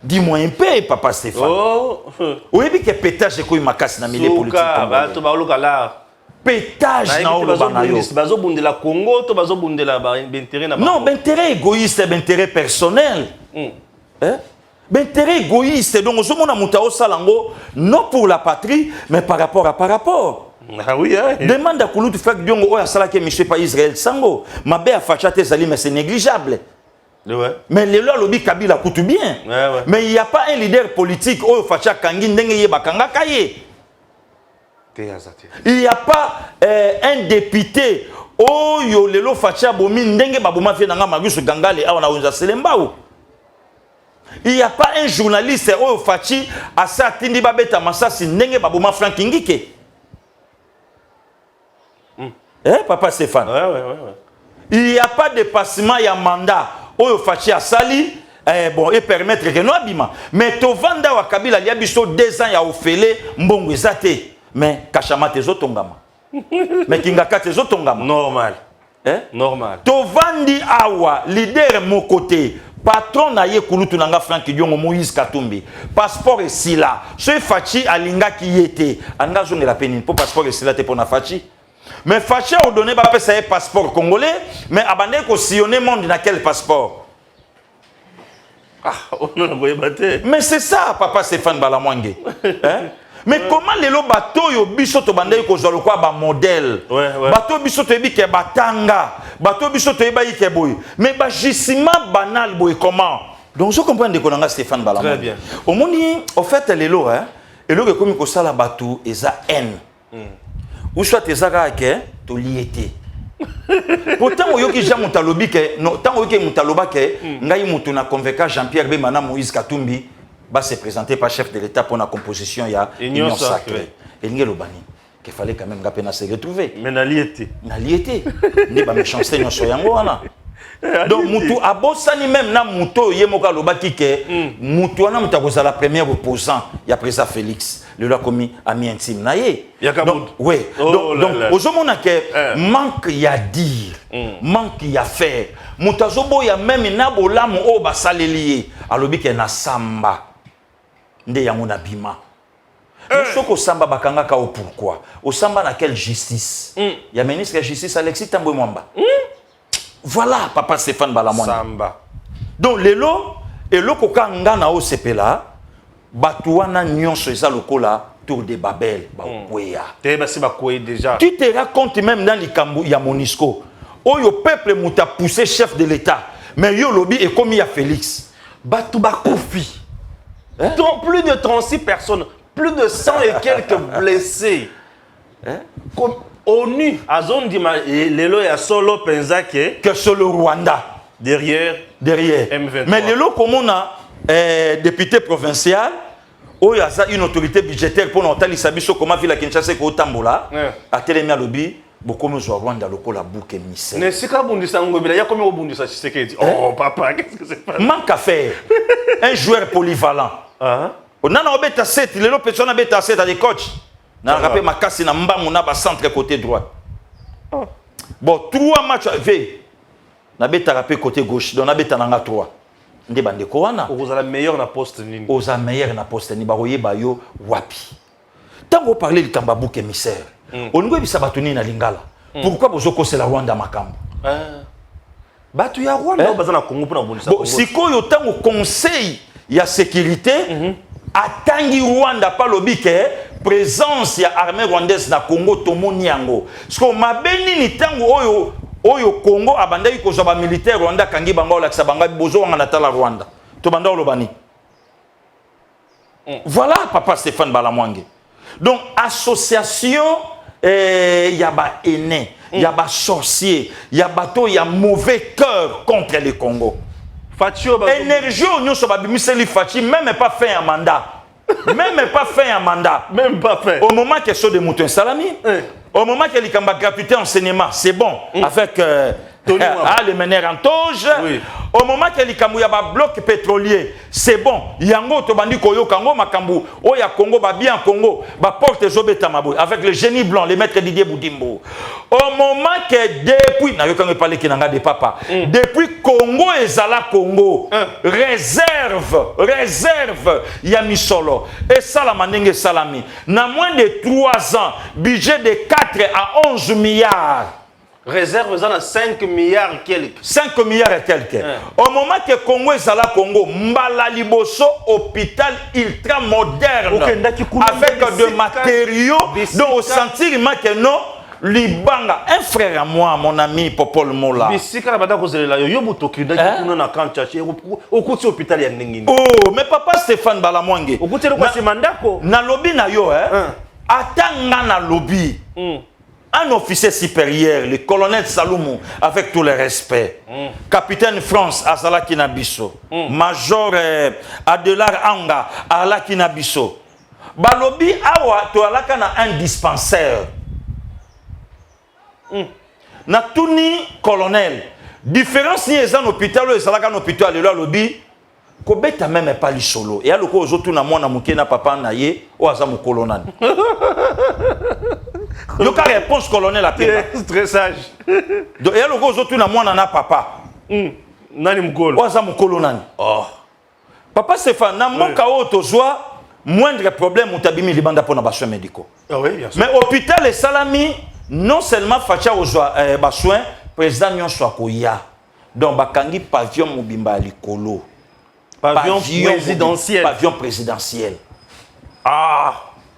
C: Dis-moi un peu, papa Stéphane.
B: Oh!
C: Oui, que pétage est quoi makasi na milieu politique. Pétage na olobanayo.
B: Bazo bundela Congo, to bazo bundela b'intérêt na.
C: Non, d'intérêt égoïste, d'intérêt personnel. D'intérêt égoïste. Donc, je mona mutao salango, non pour la patrie, mais par rapport à par rapport.
B: Ah oui, hein?
C: Demande à Kouloutou Fak Diongo, oya salake monsieur pas Israël Sango. Ma bé a fachate zali, mais c'est négligeable.
B: Ouais.
C: Mais les lois lobby Kabila coûte bien.
B: Ouais.
C: Mais il n'y a pas un leader politique oyo facha kangi ndenge ye bakanga kaye. Il n'y a pas un député oyo lelo facha bomi ndenge baboma fe nanga Marius Gangale awa na Onza Selembao. Il n'y a pas un journaliste oyo fachi asa tindi babeta masasi ndenge baboma Frank Ngike. Papa Stéphane.
B: Ouais.
C: Il n'y a pas de passement ya mandat oyo fachi asali bon et permettre que no abima. Mais to vanda wa Kabila liya biso 2 ans ya ofele mbongo ezate. Mais kachama te zotongama. Mais kingaka te zotongama.
B: Normal. Normal.
C: To vandi awa leader mon côté. Patron na ye Kulutu nanga Franck Diongo Moïse Katumbi. Passeport et sila. Ce fachi alinga qui était. Anga zone la peine pour passeport et sila te pour na fachi. Mais fachi a donné ba pesa un passeport congolais, mais abandé ko sillonner monde dans quel passeport? Mais c'est ça papa Stéphane Balamwange. Mais comment les lo bateau yo biso to bandai ko zolo kwa ba modèle. Bateau biso to yebi ke batanga, bateau biso to yeba yike boy. Mais ba gisement banal boy comment? Donc je comprends de konanga Stéphane Balamwange.
B: Très bien.
C: Au moni au fait les lo et lo comme ko sala bateau eza haine. Ou soit ezaka ke to liété. Pourtant oyoki ja mutalobi ke no tant oyoki mutaloba ke ngai mutu na convaincre Jean-Pierre Bemana Moïse Katumbi va se présenter par chef de l'État pour la composition il y a union sacrée. Et ngelo bani qu'il fallait quand même ngapena se retrouver.
B: Mais na liété.
C: Na liété. Ni ba méchanceté nyoso yango wana. Donc mutu abosani même na muto yemoka lobaki ke mutu wana mutakoza la première opposant ya président Félix. Le loi commis ami intime naye. Donc oui. Donc ozomona ke manque ya dire, manque ya faire. Mutazobo ya même na bolamu o basalelié alobi ke na samba. Nde yango na bima. Soko samba bakanga ka o pourquoi? Au samba na quelle justice? Ya ministre de justice Alexis Tambwe Mwamba. Voilà papa Stéphane Balamwange.
B: Samba.
C: Donc lelo eloko kanga na o sepela batuana nyonso eza lokola tour de Babel ba kweya.
B: Te basi ba kweya déjà.
C: Tu te racontes même dans likambo ya Monisco. Oyo peuple muta poussé chef de l'État. Mais yo lobi et comme ya Félix.
B: Batu ba kofi. Donc plus de 36 personnes, plus de 100 et quelques blessés. Comme ONU, à zone di lelo ya solo penza que
C: solo Rwanda
B: derrière M23.
C: Mais lelo comme on a député provincial, il y a une autorité budgétaire pour nous biso comment ville à Kinshasa ko tambola a télémia lobby beaucoup nous Rwanda lokola bouc émissaire.
B: Ne sika bundisa ngobila ya comme bundisa Tshisekedi. Oh papa, qu'est-ce que c'est pas?
C: Manque à faire. Un joueur polyvalent. On a obeta 7, les autres personnes obeta 7 à des coachs. Na rappelé makasi na mbamu na ba centre côté droit. Bon, 3 matchs V. Na beta rappelé côté gauche, donc na beta nanga 3. Nde bandeko wana.
B: Oza meilleur na poste nini.
C: Oza meilleur na poste ni baroye bayo wapi. Tango parler du kamba bouc émissaire. On ngwe bisa batuni na lingala. Pourquoi bozoko c'est la Rwanda makambo?
B: Batu ya Rwanda bazana Congo pour na bonisa.
C: Bon, sikoyo tango conseil ya sécurité atangi Rwanda pa lobi ke présence ya armée rwandaise na Congo tomoni yango. Parce que mabeni ni tango oyo oyo Congo abandaki ko ba militaire Rwanda kangi bango la banga bozo wanga natala Rwanda to banda olobani. Voilà papa Stéphane Balamwange. Donc association yaba aîné, yaba sorcier, yabato ya mauvais cœur contre le Congo. Énergie on so ba bimiseli Fachi même pas fait un mandat. Même pas fait un mandat.
B: Même pas fait.
C: Au moment qu'il y a des moutons salami, au moment qu'il y a des gratuité enseignement, c'est bon. Avec le meneur en toge.
B: Oui.
C: Au moment qu'il y a un bloc pétrolier, c'est bon. Yango tobandi koyo kango makambu. Oya Congo ba bien Congo, ba porte zobeta mabou avec le génie blanc, les maîtres Didier Boudimbo. Au moment que depuis na yokango parler kinanga de papa, depuis Congo ezala Congo, réserve ya misolo et ça la mandenge salami. Na moins de 3 ans, budget de 4 à 11 milliards.
B: Réserve dans 5 milliards quelques.
C: 5 milliards et quelques. Au moment que Congo est à la Congo, Mbala Liboso, hôpital ultra moderne, avec des matériaux, dont au sentiment que non, Libanga, un frère à moi, mon ami Popol Mola. Oh, mais papa Stéphane Balamwange. Na lobby na yo, attends na lobby. Un officier supérieur, le colonel Saloumou, avec tout le respect, capitaine France Azala Kinabiso, major Adelar Anga Ala Kinabiso, Balobi Awa Toalaka na un dispensaire. Na touni colonel, différence ni ezan hôpital ou ezalaka na hôpital le lobby, kobeta même pas li solo. Et aloko ozotu na mwana muke na papa na ye o azamu colonel. Yo ka réponse colonel a
B: très sage.
C: Donc et aloko ozotu na mwana na papa.
B: Nani mkolo?
C: O azamu colonel. Oh. Papa Stéphane na mboka o tozwa moindre problème utabimi libanda pona ba soins médicaux.
B: Ah oui, bien sûr.
C: Mais hôpital et salami non seulement facha ozwa ba soins président nyonso akoya. Donc bakangi pavillon mobimba likolo.
B: Pavillon présidentiel.
C: Pavillon présidentiel. Ah,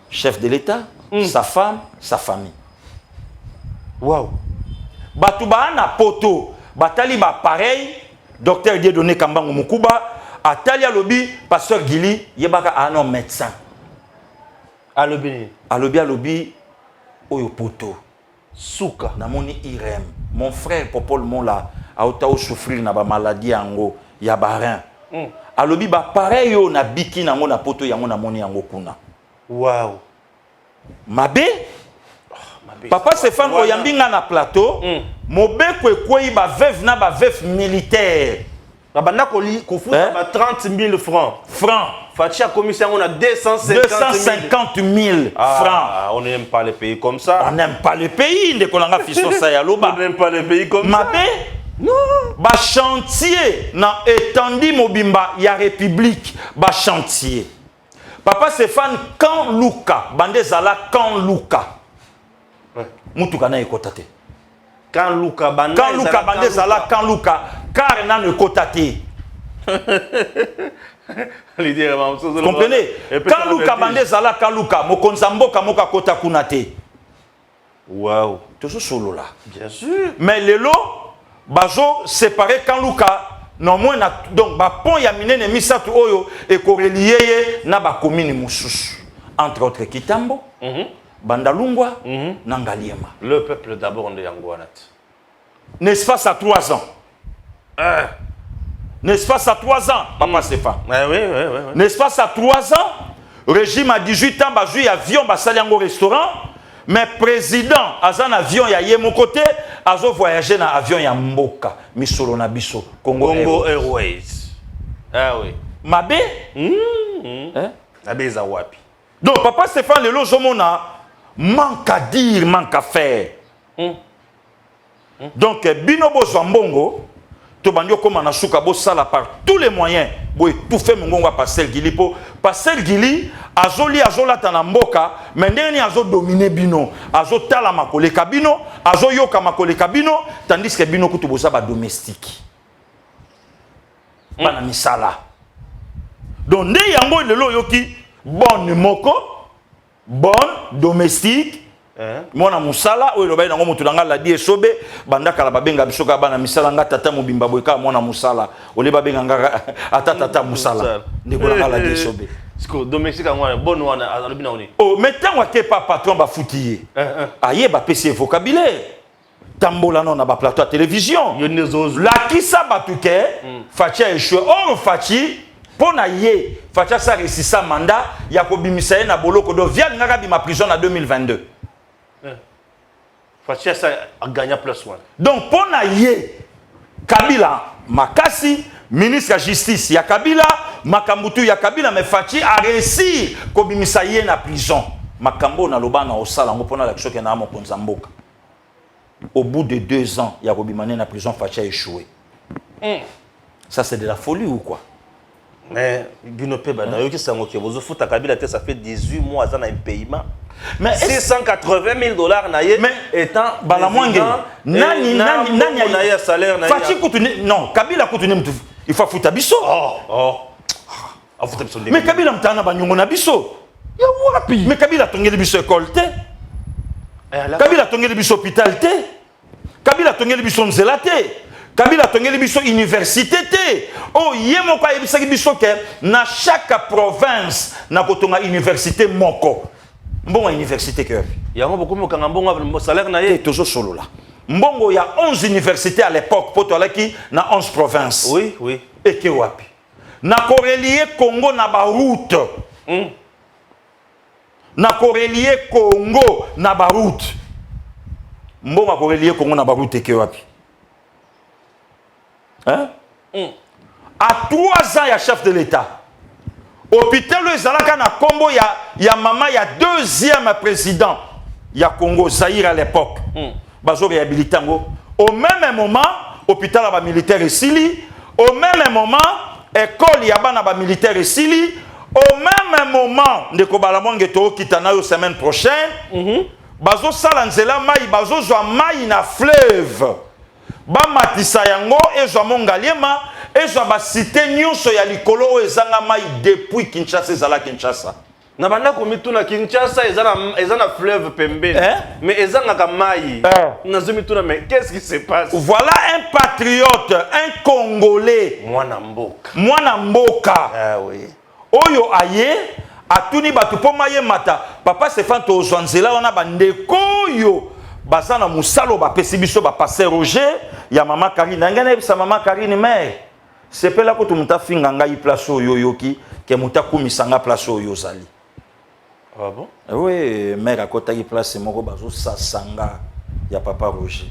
C: chef de l'État, sa femme, sa famille.
B: Waouh.
C: Batouba na poto, batali ba pareil, docteur Dieudonné Kambango Mukuba, atali alobi, pasteur Gili, yebaka anon médecin. Alobi, oyo poto.
B: Souka.
C: Namoni Irem. Mon frère Popol Mola, a otao souffrir na ba maladie yango, ya barin. Alobi ba pareil yo na biki nango na poto yango na moni yango kuna.
B: Waouh.
C: Mabe? Papa Stéphane oyambinga na plateau, mobeko ekwei ba veuve na ba veuve militaire.
B: Babanda ko futa ba 30 000 francs. Fatia commission on a
C: 250 000 francs.
B: On n'aime pas les pays comme ça.
C: On n'aime pas le pays de kolanga fiso sa ya loba.
B: On n'aime pas les pays comme ça.
C: Mabe? Non. Ba chantier na étendi mobimba ya république ba chantier. Papa Stéphane quand Luka bande zala quand Luka. Mutuka na ekotate.
B: Quand Luka bande
C: zala quand Luka car na ne kotate. Comprenez? Quand Luka bande zala quand Luka mokonzamboka moka kota kunate.
B: Waouh.
C: Tout ce solo là.
B: Bien sûr.
C: Mais le lot bazo séparé quand Luka non moins donc ba pont ya minene misatu oyo e ko relier na ba commune mususu entre autres Kitambo, Bandalungwa, Nangaliema.
B: Le peuple d'abord de Yangoanat.
C: N'est-ce pas ça 3 ans? N'est-ce pas ça 3 ans, papa Stéphane?
B: Oui.
C: N'est-ce pas ça 3 ans? Régime à 18 ans, bazui avion, basaliango restaurant. Mais président, azan avion ya yé mon côté, azo voyager dans avion ya Mboka, Misolo na biso,
B: Congo Airways. Ah oui.
C: Mabe?
B: Mabe za wapi.
C: Donc papa Stéphane Lelo Zomona manque à dire, manque à faire. Donc binobo Zambongo, to bandio comme na suka bo sala par tous les moyens, bo étouffer mongonga Pastel Gili po Pastel Gili azoli azolata na mboka mais ndeni azo dominer bino azo tala makole kabino azo yoka makole kabino tandis que bino kutu boza ba domestique bana misala donc nde yango lelo yoki bonne moko bonne domestique mwana musala oyo lobai nango mutu nanga la die sobe banda kala babenga bisoka bana misala nga tata mobimba boyka mwana musala ole babenga nga ata tata musala ndeko nanga la die sobe
B: siko domestique ngwana bon wana alobi na oni
C: oh mettons ke pa patron ba foutier aye ba PC vocabulaire tambola non na ba plateau à télévision la kisa batuke fachi a échoué or fachi pona ye fachi sa resisa mandat ya ko bimisa na boloko do via ngaka bima prison en 2022
B: fachi sa a gagné plus one
C: donc pona ye Kabila makasi ministre de justice ya Kabila makambutu ya Kabila mais fachi a réussi ko bimisa ye na prison makambo na lobana osala ngo pona la kisoke na mokonza mboka. Au bout de 2 ans, Yakobi Mané na prison, Fachi a échoué. Ça, c'est de la folie ou quoi?
A: Mais, Binope, ça fait 18 mois dans un paiement.
C: Mais
A: 680 000 dollars, mais étant.
C: Nani,
A: salaire.
C: Fachi Koutouné, non, Kabila Koutouné, il faut foutre Bisso. Mais Kabila Mtana Banyongo na Bisso. Mais Kabila Tongé Bisso école. Kabila tongeli biso hôpital te. Kabila tongeli biso nzela te. Kabila tongeli biso université te. Oh yemo kwa yebisaki biso ke na chaque province na kotonga université moko. Mbongo université ke.
A: Yango beaucoup mokanga mbongo salaire na ye
C: toujours solo là. Mbongo ya 11 universités à l'époque poto alaki na 11 provinces.
A: Oui, oui.
C: Et ke wapi. Na corelier Congo na ba route. Na corelier Congo na baroute. Mbongo corelier Congo na baroute ke wapi? Hein? À 3 ans ya chef de l'État. Hôpital ezalaka na kombo ya mama ya 2e président ya Congo Zaïre à l'époque. Bazo réhabilité ngo. Au même moment, hôpital ba militaire esili, au même moment, école ya bana ba militaire esili. Au même moment, ndeko balamonge to kitana yo semaine prochaine, bazo sala nzela mai bazo zwa mai na fleuve. Ba matisa yango ezwa mongaliema, ezwa ba cité nyonso ya likolo ezanga mai depuis Kinshasa ezala Kinshasa.
A: Na banda ko mituna Kinshasa ezana fleuve pembeni. Mais ezanga ka mai. Nazo mituna mais qu'est-ce qui se passe?
C: Voilà un patriote, un Congolais. Mwana mboka.
A: Ah oui.
C: Oyo aye atuni batu po maye mata papa Stéphane to zwanzela wana bandeko yo basana musalo ba pesi biso ba passer Roger ya mama Karine ngana ebisa mama Karine mère sepela ko tumuta finga ngai place oyo yoki ke muta kumisanga place oyo zali.
A: Ah bon?
C: Oui, mère akota ki place moko bazo sasanga ya papa Roger.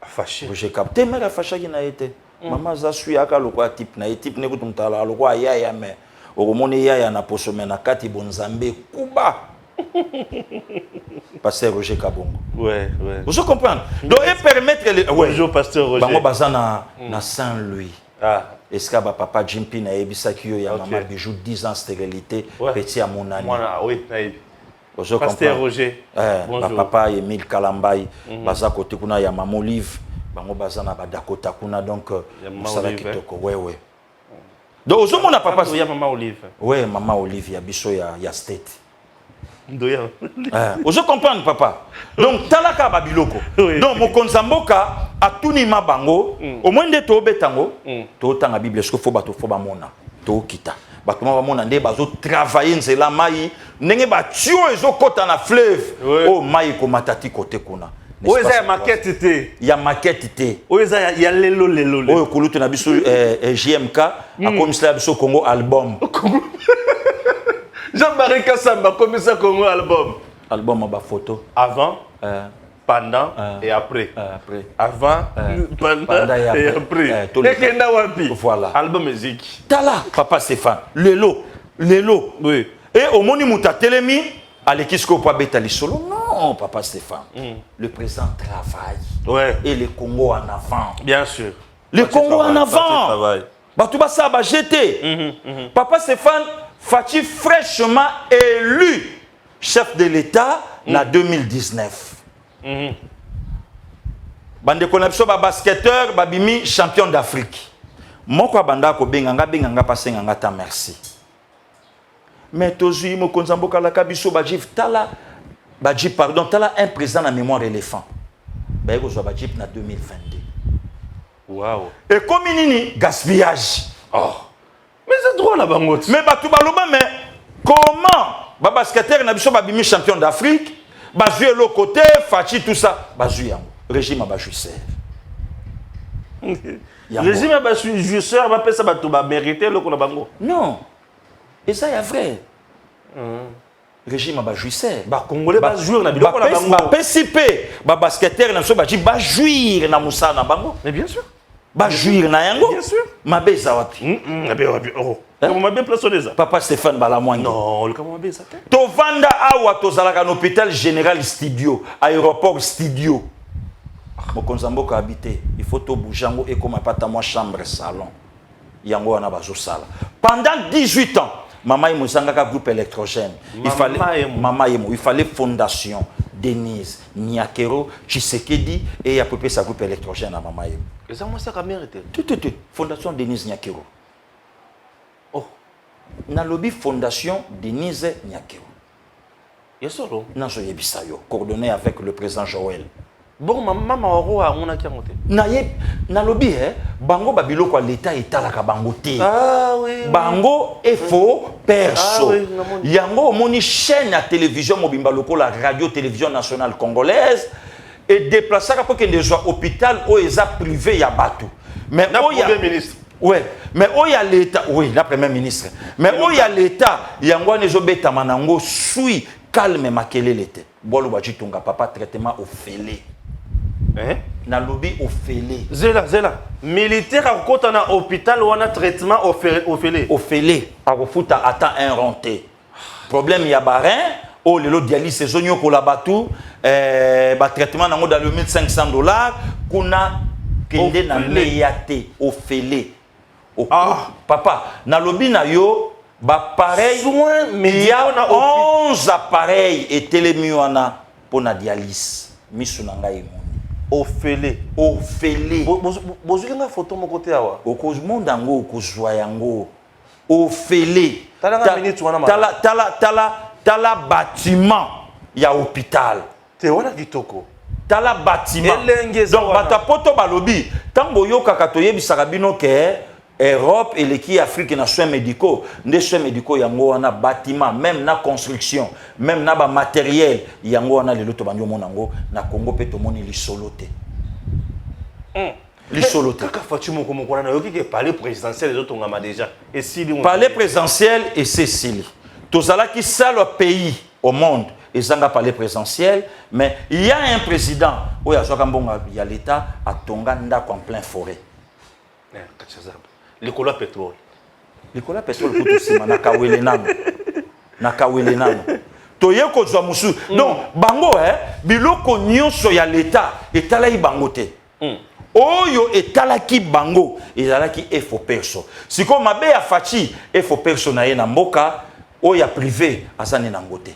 A: Fâché.
C: Roger capté mère fâché ki na été. Mama za suya ka lokwa type na type ne ko tumutala lokwa ya mais Oromoni ya na posome na kati bonzambe kuba. Pasteur Roger Kabongo.
A: Ouais, ouais.
C: Vous comprenez? Donc et permettre les
A: bonjour pasteur Roger.
C: Bango bazana na Saint-Louis.
A: Ah.
C: Est-ce que papa Jimpi na ebisa kiyo ya maman bijou 10 ans stérilité petit à mon ami.
A: Oui, naïb.
C: Pasteur
A: Roger.
C: Bonjour. Papa Emile Kalambai baza côté kuna ya maman Olive. Bango bazana ba Dakota kuna donc ça kitoko. Ouais. Donc, au moins, papa.
A: Il y a maman Olive.
C: Oui, maman Olive, il y a biso, il y a state.
A: Vous
C: comprenez, papa? Donc, talaka babiloko. Donc, mon konzamboka, a tout ni ma bango, au moins de to betango, to tanga Bible, est-ce qu'il faut bato, faut ba mona, to kita. Bato ma mona, nde bazo travailler nzela mai, nenge ba tio ezo kota na fleuve, oh mai ko matati kote kuna.
A: Oui, il y a maquette té.
C: Il y a maquette té.
A: Oui, il y a lelo.
C: Oui, kulutu na biso JMK, a comme ça biso Congo album.
A: Jean-Marie Kassamba comme ça Congo album.
C: Album à ba photo.
A: Avant, pendant et après. Avant, pendant et après.
C: Voilà.
A: Album musique.
C: Tala, papa Stéphane. Lelo.
A: Oui.
C: Et au moni muta telemi. Alekisko pas betali solo. Non, papa Stéphane. Le président travaille.
A: Ouais.
C: Et le Congo en avant.
A: Bien sûr.
C: Le Congo en avant. Batouba ça va jeter. Papa Stéphane, Fachi fraîchement élu chef de l'État en 2019. Bande konapso ba basketteur babimi champion d'Afrique. Moko banda ko benganga passé nganga ta merci. Mais tozui mo konzamboka la kabiso ba jif tala Badjip, pardon, tu as un président à mémoire éléphant. Ben, vous avez Badjip en 2022.
B: Waouh.
C: Et comme nini, gaspillage.
B: Oh. Mais c'est droit là-bas,
C: mais Batou Baloba, mais comment ba basketteur na biso babimi champion d'Afrique, bazui l'autre côté, Fachi tout ça, bazui yango. Régime ba jouisseur.
B: Régime ba jouisseur ba pesa bato ba mériter le ko na bango.
C: Non. Et ça y a vrai. Régime ba jouisseur.
B: Ba congolais ba jouir na biloko na bango.
C: Ba PCP, ba basketteur na biso ba ji ba jouir na musa na bango.
B: Mais bien sûr.
C: Ba jouir na yango.
B: Bien sûr.
C: Mabe za wapi?
B: Wapi. Oh. Comment m'a bien plaçonné ça?
C: Papa Stéphane Balamwangi.
B: Non, le comment m'a bien ça?
C: Tovanda awa tozalaka na hôpital général studio, aéroport studio. Mokonzambo ka habité, il faut to boujango et comme pas ta moi chambre salon. Yango wana bazo sala. Pendant 18 ans, Mama Yemo zangaka groupe électrogène. Il fallait fondation Denise Nyakero, Tshisekedi et à peu près sa groupe électrogène à Mama Yemo.
B: Et ça moi ça ka mérité.
C: Tout. Fondation Denise Nyakero. Oh. Na lobby fondation Denise Nyakero.
B: Yes solo.
C: Non, je yebisa yo, coordonné avec le président Joël.
B: Bon, maman oro a on a qui a monté.
C: Na lobby bango babilo kwa l'état etalaka bango te.
B: Ah oui.
C: Bango e faux perso.
B: Ah oui,
C: yango moni chaîne à télévision mobimba lokola radio télévision nationale congolaise et déplacer pour que des hôpital ou eza privé ya batu. Mais
B: la premier ministre.
C: Ouais, mais où il y a l'état, oui, la première ministre. Mais où il y a l'état, yango nezo beta manango sui calme makele l'été. Bolo baji tonga papa traitement au félé.
B: Hein?
C: Na lobby au félé.
B: Zela. Militaire à côté na hôpital ou na traitement au félé.
C: Au félé. Par futa attend un renté. Problème ya barin, oh le lot dialyse saisonnier pour la batou, ba traitement nango dans le $1,500, kuna kende na meyate au félé.
B: Ah,
C: papa, na lobby na yo ba pareil, il y a 11 appareils et télémiwana pour la dialyse. Misu nangai
B: au félé. Bozuli nga photo mon côté awa.
C: Au cause monde ango kozwa yango. Au félé. Tala bâtiment ya hôpital.
B: Te wana kitoko.
C: Tala bâtiment. Donc bata poto balobi, tango yoka kato yebisaka bino ke Europe et l'équipe Afrique na soins médicaux, des soins médicaux yango wana bâtiment, même na construction, même na ba matériel yango wana lelo to banyo monango na Congo pe to moni li soloté. Li soloté.
B: Kaka Fatima ko mokona na yoki ke palais présidentiel les autres ngama déjà. Et si
C: palais présidentiel et Cécile. Tozala ki seul pays au monde ezanga palais présidentiel, mais il y a un président oya zoka mbonga ya l'état à Tonga ndako en plein forêt.
B: L'école pétrole.
C: L'école pétrole pour tout ça, na kawele nano. Toye ko zwa musu. Donc bango biloko nyonso ya l'état etala yi bango te. Oyo etala ki bango ezala ki efo perso. Siko mabe ya fachi efo perso na ye na mboka oya privé asane na ngote.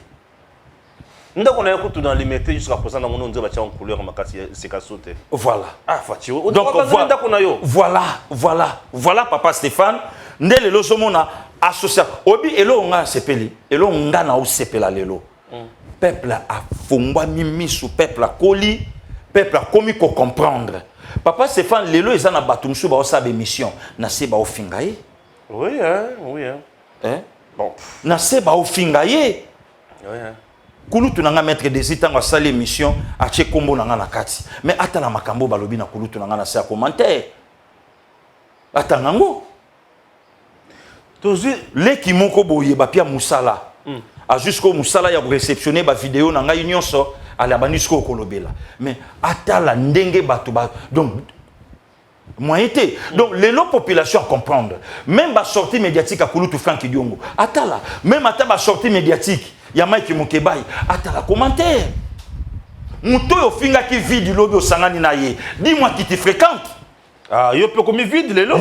B: Ndako na yakutu dans limité jusqu'à présent na mono nzeba tia en couleur makasi c'est kasote.
C: Voilà.
B: Ah fachi.
C: Donc voilà papa Stéphane ndele lo somona association obi elo nga sepeli elo nga na o sepela lelo. Peuple a fongwa mimisu peuple a koli peuple a komi ko comprendre. Papa Stéphane lelo ezana batumsu ba osabe mission na seba o fingaye.
B: Oui hein.
C: Bon. Na seba o fingaye.
B: Oui hein.
C: Kulutu nanga maître des temps à salle émission a che kombo nanga na kati mais atala makambo balobi na kulutu nanga na sa commentaire atangango tozi leki moko boye ba pia musala a jusqu'au musala ya réceptionner ba vidéo nanga nyonso ala banisco kolobela mais atala ndenge batu ba donc moi été donc les population à comprendre même ba sortie médiatique à kulutu Frank Diongo atala même ata ba sortie médiatique ya Mike Mukebai atala commentaire muto yo finga ki vide lobi osangani na ye dis-moi qui te fréquente
B: ah yo peut comme vide lelo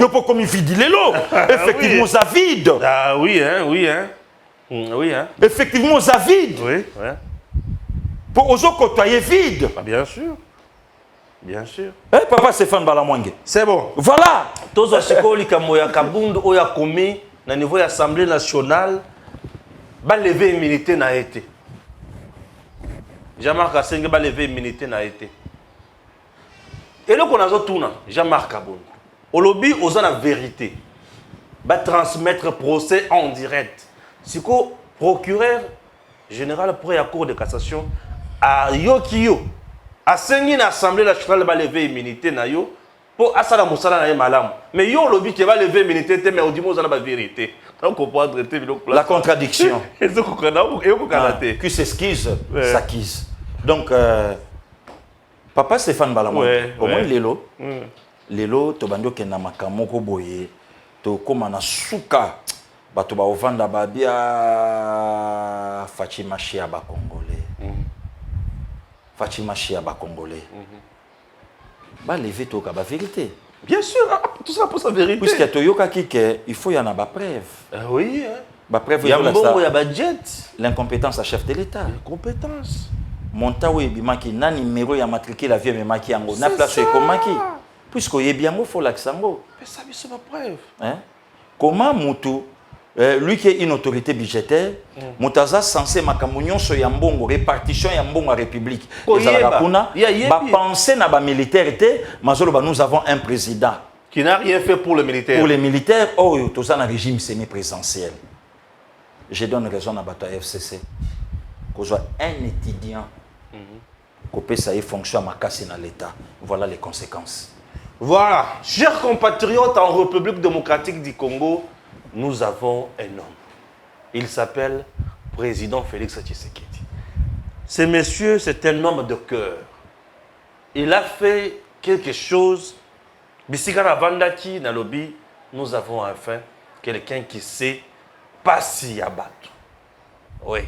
C: effectivement ça vide
B: ah oui hein
C: effectivement ça vide
B: oui
C: pour ozo côtoyer vide
B: ah, bien sûr
C: papa Stéphane Balamwangi
B: c'est bon
C: voilà
B: tozo sikoli kamoya kabundu oya komi na niveau de l'Assemblée nationale ba lever immunité na été
A: Jean-Marc Asenge va lever immunité na été. Et là qu'on a tourna Jean-Marc Aboun. Au lobby aux la vérité. Va transmettre procès en direct. Si ko procureur général pour la cour de cassation a Yokio a sengi na assemblée nationale va lever immunité na yo pour asala musala na ye malam. Mais yo lobby qui va lever immunité mais au dimanche la vérité. Donc on peut traiter
C: la contradiction.
A: Qui
C: s'excuse, s'acquise. Donc papa Stéphane Balamon, au moins lelo to bando ke na makamoko boye to koma na suka bato ba ovanda babia Fatima Chia ba congolais. Fatima Chia ba congolais. Ba lever to ka ba vérité.
A: Bien sûr, tout ça pour sa vérité.
C: Puisque Toyoka Kike, il faut y en a ba preuve.
A: Oui,
C: ba preuve
A: il y a bon, il y a ba jet.
C: L'incompétence à chef de l'État.
A: L'incompétence.
C: Montawe bimaki na numéro ya matricule la vie me maki yango na place ekomaki. Puisque yebiango faut l'axango.
A: Mais ça c'est ma preuve.
C: Hein? Comment Moutou lui qui est une autorité budgétaire, Moutaza censé makamunyon so yambongo répartition yambongo à République. Ba penser na ba militaire était, mazolo ba nous avons un président
A: qui n'a rien fait pour le militaire.
C: Pour les militaires, oh tout ça un régime semi-présidentiel. Je donne raison à Bata FCC. Qu'on soit un étudiant qu'on peut ça y fonctionne à ma casse dans l'État. Voilà les conséquences.
A: Voilà, chers compatriotes en République démocratique du Congo, nous avons un homme. Il s'appelle Président Félix Tshisekedi. Ce monsieur, c'est un homme de cœur. Il a fait quelque chose. Bisikara Vandaki, Nalobi, nous avons enfin quelqu'un qui sait pas si abattre. Oui.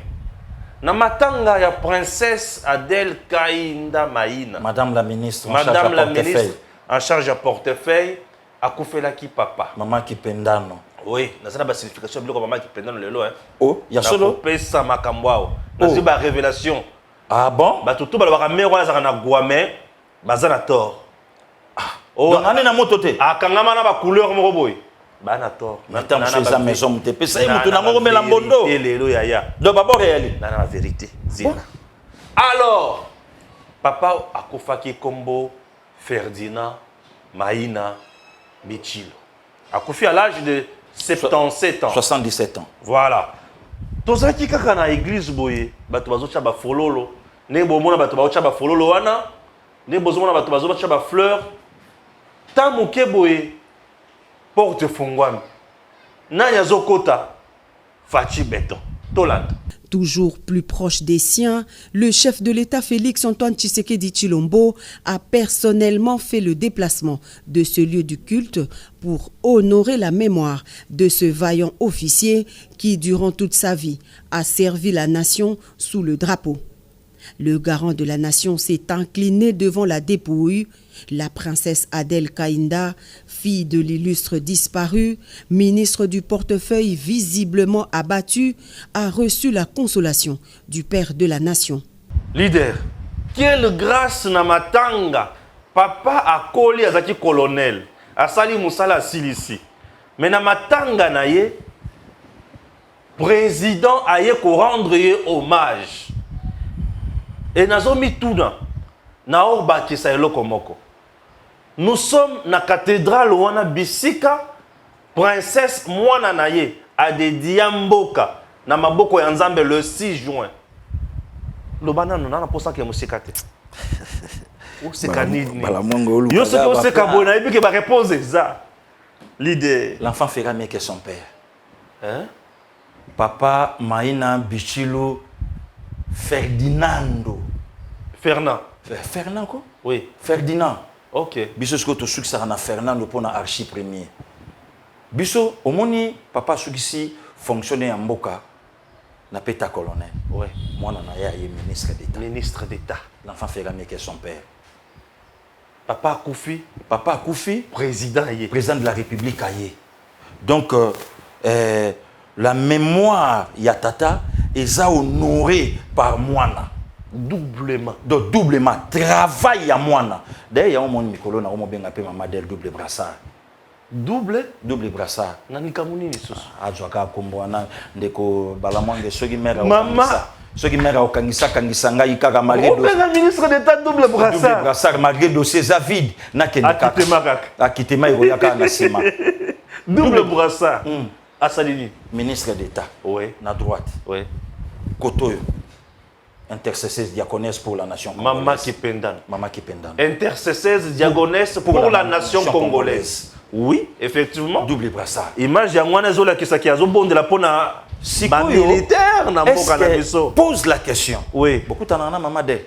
A: Namatanga ya princesse Adèle Kainda Maïna.
C: Madame la ministre,
A: Madame la ministre en charge à portefeuille, a Koufela qui papa.
C: Maman qui pendano.
A: Oui, dans la signification de maman qui pendano le lot.
C: Oh, il y a solo.
A: Pesa makambwao. Dans une révélation.
C: Ah bon?
A: Ba tout ba ba mero za na guame, bazana tort.
C: Oh, donc ane na motote.
A: Ah kangama na ba couleur moko boy. Ba na tort.
C: Maintenant chez sa maison mte pesa mutu na moko mela mbondo.
A: Et lelo yaya.
C: Donc d'abord réel.
A: Na la vérité. Zina. Alors, papa akufaki kombo Ferdinand Maïna Bichilo. Akufi à l'âge de 77 ans.
C: 77 ans.
A: Voilà. Tozaki kaka na église boye, bato bazocha ba fololo. Ne bomona bato bazocha ba fololo wana. Ne bozomona bato bazocha ba fleur. Tamuke boye porte fongwami. Na yazokota Fachi Beton. Tolanda.
E: Toujours plus proche des siens, le chef de l'État Félix-Antoine Tshisekedi Tshilombo a personnellement fait le déplacement de ce lieu du culte pour honorer la mémoire de ce vaillant officier qui, durant toute sa vie, a servi la nation sous le drapeau. Le garant de la nation s'est incliné devant la dépouille. La princesse Adèle Kainda, fille de l'illustre disparu, ministre du portefeuille visiblement abattu, a reçu la consolation du père de la nation.
A: Leader, quelle grâce na matanga. Papa a koli azaki colonel, asali musala silisi. Mais na matanga na ye, président a ye ko rendre ye hommage. Et nazomi tuna na orba kisa eloko moko. Nous sommes na cathédrale wana bisika princesse mwana na ye a dédié mboka na maboko ya Nzambe le 6 juin. Lobana nona na posa ke musika te. O seka nini? Yo se ko seka bona ebi ke ba réponse ça. L'idée.
C: L'enfant fera mieux que son père.
A: Hein?
C: Papa Maïna Bichilo Ferdinando.
A: Fernand.
C: Fernand quoi?
A: Oui.
C: Ferdinand.
A: Ok.
C: Biso ce que tu sais na Fernando pour na archi premier. Biso omoni papa sukisi fonctionner en mboka na peta colonel.
A: Ouais.
C: Moi na ya ministre d'État.
A: Ministre d'État.
C: L'enfant fera mieux que son père.
A: Papa Koufi.
C: Papa Koufi.
A: Président Aye.
C: Président de la République Aye. Donc la mémoire Yatata est honorée par Moana.
A: Doublement.
C: Donc doublement. Travail à Moana. D'ailleurs, il y a un monde Mikolo, il y a un modèle double brassard.
A: Double
C: brassard.
A: Nani kamuni ni susu.
C: Adjoaka Komboana, Ndeko Balamonde, Sogi Mera.
A: Maman,
C: Ce qui m'a okangisa kangisa ngai kaka malgré
B: On fait un ministre d'État double
C: double
B: brassard.
C: brassard malgré dossier za vide na kende kaka.
B: Akitema kaka.
C: Akitema iroyaka na sima.
B: Double brassard. Assalini.
C: Ministre d'État.
B: Oui.
C: Na droite.
B: Oui.
C: Kotoyo. Intercesseuse diaconesse pour la nation
B: Maman
C: congolaise.
B: Kipendan.
C: Maman Kipendan.
B: Intercesseuse diagonesse pour la nation congolaise. Oui, effectivement.
C: Double brassard.
B: Image ya mwana zola kisaki azobonde de la pona
C: Sikoyo,
B: militaire na mboka na biso.
C: pose la question.
B: Oui.
C: Beaucoup t'en as maman d'elle.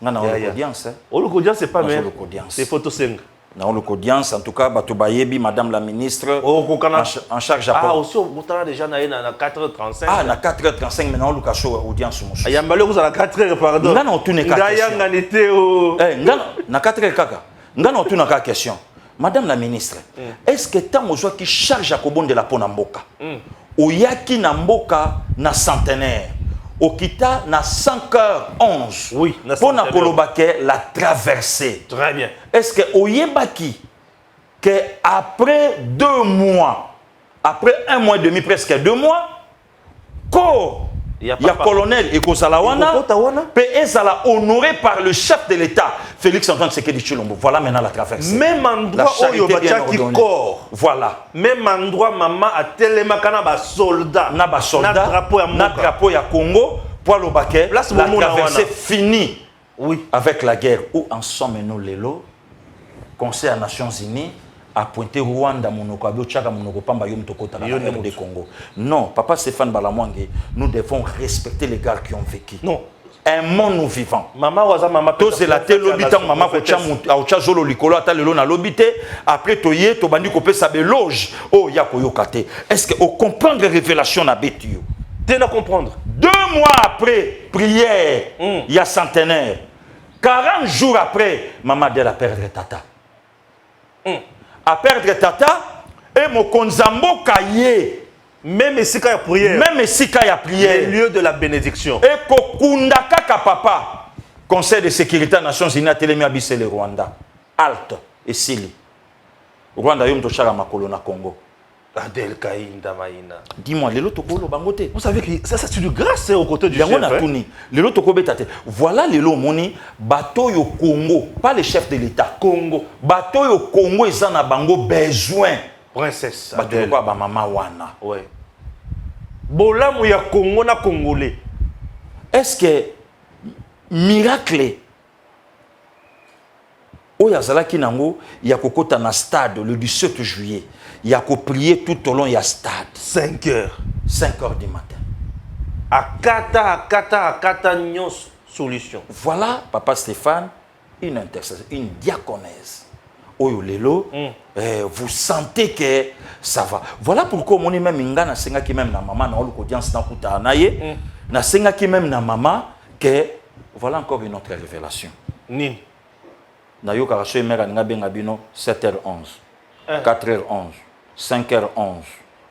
C: Ngana
B: Ya,
C: on
B: ya.
C: audience.
B: Olokodia c'est pas
C: Moi,
B: mais
C: je l'audience.
B: c'est photo 5.
C: Na on audience en tout cas bato bayebi madame la ministre
B: Okokana
C: en charge à
B: Ah aussi on déjà na 4h35.
C: Ah na 4h35 maintenant on show audience musu.
B: Ayambale ko za 4h pardon.
C: Ngana otune ka question.
B: Ngaya nganite o.
C: Ngana na 4h kaka. Ngana otune ka question. Madame la ministre, est-ce que tant aux qui charge à Kobon de la pona mboka? Oyaki na mboka na centenaire. Okita na 5h11.
B: Oui, na
C: Pona
B: centenaire.
C: kolobake la traversée.
B: Très bien.
C: Est-ce que oyebaki que après 2 mois, après 1 mois et demi, presque 2 mois, corps
B: Il y a
C: il y a
B: papa.
C: colonel Ekosala wana,
B: Ekokota wana.
C: pe ezala honoré par le chef de l'État, Félix Antoine Tshisekedi Tshilombo. Voilà maintenant la traversée.
B: Même
C: La
B: endroit où
C: charité
B: il y
C: bien
B: a qui
C: ordonnée.
B: corps.
C: Voilà.
B: Même endroit maman a tellement kana ba soldat.
C: Na ba soldat,
B: Na drapeau ya
C: na
B: mboka.
C: drapeau ya Congo, pour le baquet,
B: Place
C: la
B: Momo na
C: traversée
B: wana.
C: finie
B: Oui.
C: avec la guerre. Où en sommes-nous Lelo? Conseil des Nations Unies a pointé Rwanda, Monoko, Abiochaka, Monoko, Pamba, Yom Tokota, la RD Congo. Non, papa Stéphane Balamwange, nous devons respecter les gars qui ont vécu.
B: Non.
C: Aimons nous vivants.
B: Maman waza maman.
C: Tous c'est la télé l'obité, maman kocha zolo likolo ata lelo na lobité. Après toye to bandi kopé sa beloge. Oh ya koyokate. Est-ce que au comprendre révélation na betio?
B: T'es à comprendre.
C: 2 mois après prière, il y a centenaire. 40 jours après, maman d'elle a perdu tata. A perdre tata et mon konzambo kaye.
B: Même si il y a prière.
C: Même si il y a
B: Les
C: prière.
B: lieux de la bénédiction.
C: Et kokunda kaka papa. Conseil de sécurité des Nations Unies a télémi abissé le Rwanda. Halte et Sili. Rwanda yom to chara makolo na Congo.
B: Adel Kaïnda Maïna.
C: Dis-moi, les lots tokolo bangote.
B: Vous savez que ça c'est une grâce aux côtés du
C: Yango
B: chef.
C: na
B: Hein?
C: tuni. Les lots toko betate. Voilà les lots moni bateau yo Congo, pas le chef de l'État.
B: Congo.
C: Bateau yo Congo ils en a bango besoin.
B: Princesse.
C: Bateau
B: Adel.
C: ko ba mama wana.
B: Ouais. Bolamu ya Congo na Congolais.
C: Est-ce que miracle oya zalaki nango ya kokota na stade le 17 juillet. Il y a qu'à prier tout au long, il y a stade.
B: 5 heures.
C: 5 heures du matin.
B: Akata, nyons solution.
C: Voilà, papa Stéphane, une intercession, une diaconesse. Oyo lelo, vous sentez que ça va. Voilà pourquoi on est même ingana senga qui même na maman na oluko audience na kuta naye, na senga qui même na maman que voilà encore une autre révélation.
B: Ni.
C: Na yo karaso mère nga benga bino 7h11, 4h11, 5h11,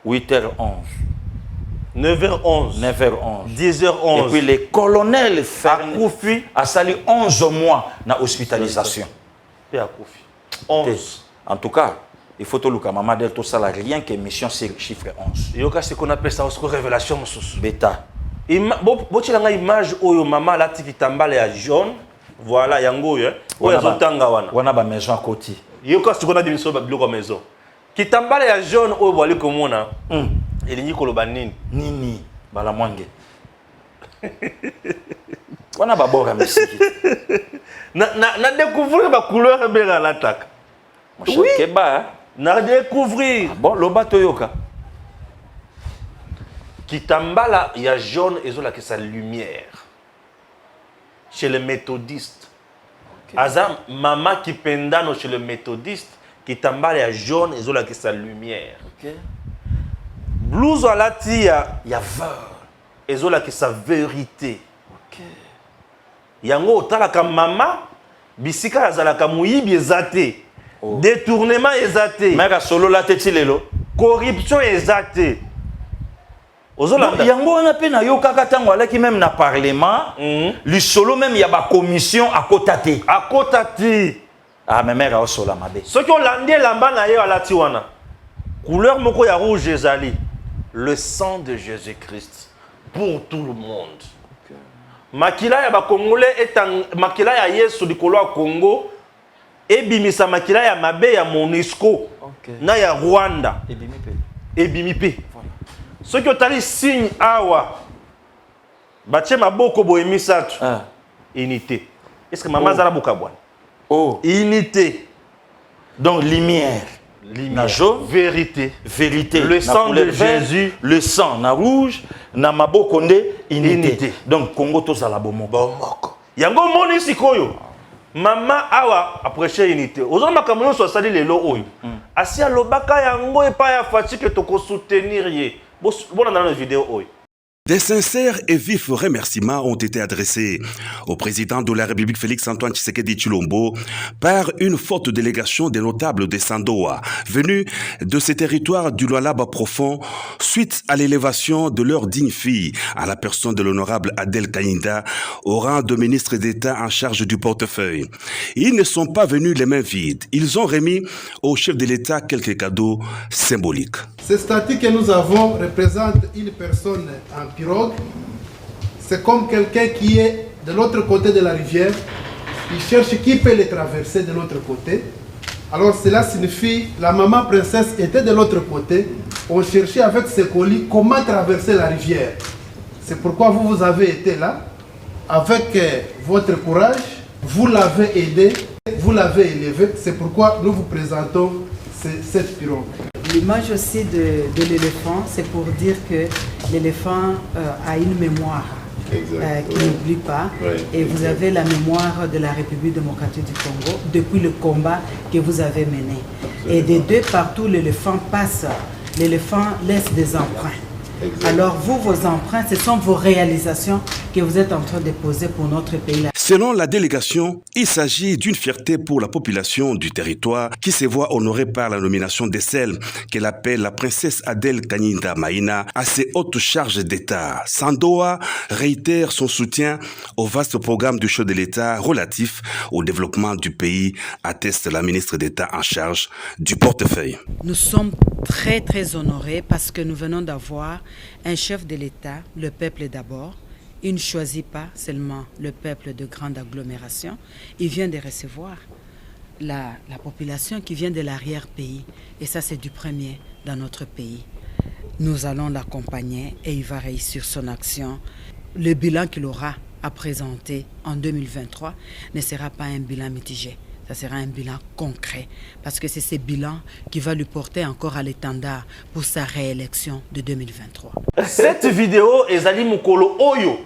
C: 8h11,
B: 9h11,
C: 9h11,
B: 10h11.
C: et puis les colonels
B: Akoufi
C: a sali 11 mois na hospitalisation.
B: et Akoufi. 11.
C: En tout cas, il faut que le maman d'elle tout ça là, rien que mission c'est chiffre 11.
B: Yoka c'est qu'on appelle ça aussi révélation sous.
C: Bêta.
B: Botilanga image oyo mama la tiki tambale ya jaune. Voilà yango yo. Oyo zotanga wana.
C: Wana ba maison à côté.
B: Yoka c'est qu'on a dit sur biloko maison. Kitambale ya jaune oyo bwali komona. Elingi koloba nini?
C: Nini bala mwange. Wana ba bora mesiki.
B: Na découvrir ba couleur bela l'attaque.
C: Oui. Keba.
B: Na découvrir.
C: Bon, loba toyoka.
B: Kitambala ya jaune ezola que sa lumière. Chez les méthodistes. Okay. Azam mama Kipendano chez les méthodistes, kitambala ya jaune ezola que sa lumière.
C: OK.
B: Blouse à la tia
C: Ya veur
B: ezola que sa vérité.
C: OK.
B: Yango talaka mama bisika azalaka muyibi ezate.
C: Oh.
B: Détournement ezate.
C: Mera solo la teti lelo.
B: Corruption ezate.
C: Ozolanda. Yango wana pe na yo kaka tango alaki même na parlement, li solo même ya ba commission à côté.
B: À côté.
C: Ah mais mera o sola mabe.
B: Ceux qui ont landé lamba na yo alati wana. Couleur moko ya rouge ezali. Le sang de Jésus-Christ pour tout le monde.
A: makila ya bakongolais etang makila ya Yesu likolo ya Congo ebimisa makila ya mabe ya MONUSCO na ya Rwanda ebimi pe ce qui otali signe awa batie maboko boye misato unité est-ce que maman zala bokabwana unité
C: donc lumière na jaune,
A: vérité,
C: le sang de Jésus, le sang na rouge, na maboko nde unité. Donc Congo to sala bomoko.
A: Yango moni sikoyo. Mama awa aprêcher unité. Ozo makambo so sali lelo oyo. Asia lobaka yango epa ya fatigue toko soutenir ye. Bona na vidéo oyo.
F: Des sincères et vifs remerciements ont été adressés au président de la République Félix-Antoine Tshisekedi Tshilombo par une forte délégation des notables de Sandoa venus de ces territoires du Lualaba profond suite à l'élévation de leur digne fille à la personne de l'honorable Adel Kanyinda au rang de ministre d'État en charge du portefeuille. Ils ne sont pas venus les mains vides. Ils ont remis au chef de l'État quelques cadeaux symboliques.
G: Ce statut que nous avons représente une personne en pirogue. C'est comme quelqu'un qui est de l'autre côté de la rivière. Il cherche qui peut les traverser de l'autre côté. Alors cela signifie la maman princesse était de l'autre côté. On cherchait avec ses colis comment traverser la rivière. C'est pourquoi vous avez été là. Avec votre courage, vous l'avez aidé, vous l'avez élevé. C'est pourquoi nous vous présentons cette pirogue.
H: L'image aussi de l'éléphant, c'est pour dire que l'éléphant a une mémoire qui n'oublie pas. Et vous avez la mémoire de la République démocratique du Congo depuis le combat que vous avez mené. Et des deux partout, l'éléphant passe. L'éléphant laisse des emprunts. Alors vous, vos emprunts, ce sont vos réalisations que vous êtes en train de poser pour notre pays.
F: Selon la délégation, il s'agit d'une fierté pour la population du territoire qui se voit honorée par la nomination de celle qu'elle appelle la princesse Adel Kanyinda Maïna à ses hautes charges d'État. Sandoa réitère son soutien au vaste programme du chef de l'État relatif au développement du pays, atteste la ministre d'État en charge du portefeuille.
E: Nous sommes très très honorés parce que nous venons d'avoir un chef de l'État, le peuple d'abord. Il ne choisit pas seulement le peuple de grande agglomération, il vient de recevoir la population qui vient de l'arrière-pays. Et ça, c'est du premier dans notre pays. Nous allons l'accompagner et il va réussir son action. Le bilan qu'il aura à présenter en 2023 ne sera pas un bilan mitigé. Ça sera un bilan concret parce que c'est ce bilan qui va lui porter encore à l'étendard pour sa réélection de 2023.
A: Cette vidéo est Ali Mukolo Oyo.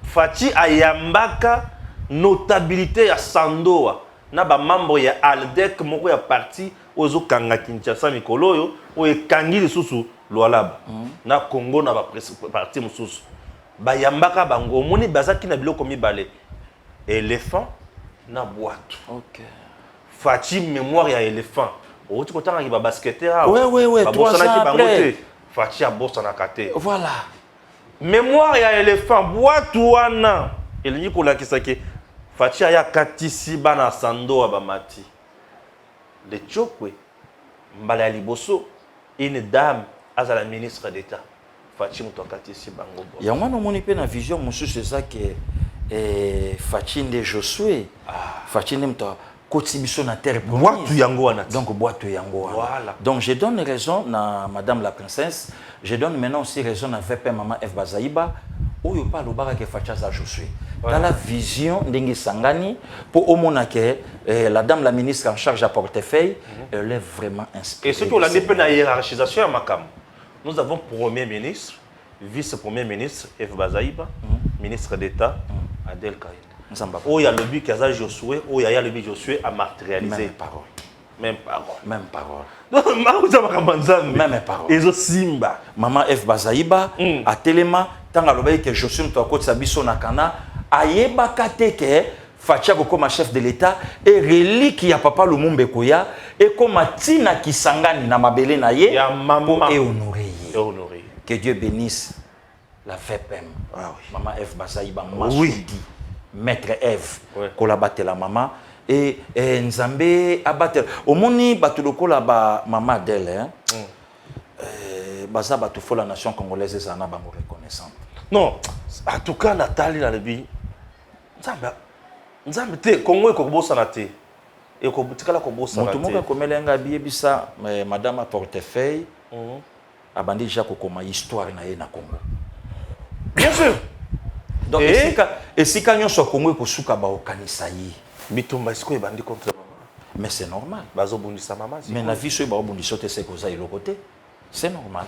A: Fati ayambaka notabilité ya Sandoa. Na ba membre ya Aldec moko ya parti ozo kanga Kinshasa mikolo oyo oye kangi lisusu Lualaba. Na Congo na ba parti mususu. Ba yambaka bango moni bazaki na biloko mibale. Éléphant na boîte. OK. Fati mémoire ya éléphant. O tu kotanga ki ba basketteur.
C: Ouais, 3 ans après.
A: Fati a bossa na kate.
C: Voilà.
A: Mémoire ya éléphant boîte wana. Elingi kola kisake. Fati ya katisi bana Sandoa bamati. Le chokwe mbala liboso une dame à la ministre d'État. Fati muto katisi bango.
C: Ya wana moni pe na vision musu c'est ça que Fati nde Josué. Fati nde muto kotibiso na terre promise.
A: Boîte yango wana.
C: Donc boîte yango wana.
A: Voilà.
C: Donc je donne raison à madame la princesse, je donne maintenant aussi raison à VP maman F Bazaïba. Oyo pa lobaka ke Fati za Josué. Dans la vision d'Engi Sangani, pour au moins que la dame la ministre en charge à portefeuille, elle est vraiment inspirée.
A: Et ce qu'on a dit dans la hiérarchisation à Makam, nous avons Premier ministre, vice-premier ministre, F. Bazaïba, ministre d'État, Adel Kanyinda. Oh, il y a le but qu'Aza Josué, oh, il y a le but Josué à matérialiser.
C: Même parole.
A: Même parole.
C: Même parole.
A: Même parole. Et Simba.
C: Maman F. Bazaïba, à Téléma, tant à l'obéi que Josué nous a côté Sabiso Nakana, ayeba kateke Fati comme chef de l'État et relique ya papa Lumumba Koya et comme Tina Kisangani na mabele na ye pour honorer. Que Dieu bénisse la FEPM. Maman F Bazaïba Massoudi, maître F, collaborateur la maman et Nzambe abattre. Au moni batuloko la ba maman d'elle baza batu la nation congolaise ezana bango reconnaissante.
A: Non, En tout cas, Nathalie dans le bi. Nzambe te Congo e ko bosana te. Et ko butikala ko bosana te.
C: Moto moko komelenga biye bisa madame a portefeuille. Abandi déjà kokoma histoire na ye na Congo.
A: Bien sûr.
C: Donc esika nyonso Congo ko suka ba okanisa yi.
A: Bitumba esko e bandi contre maman.
C: Mais c'est normal.
A: Bazo bundisa maman.
C: Mais la vie so ba bundiso te c'est koza ilo côté. C'est normal.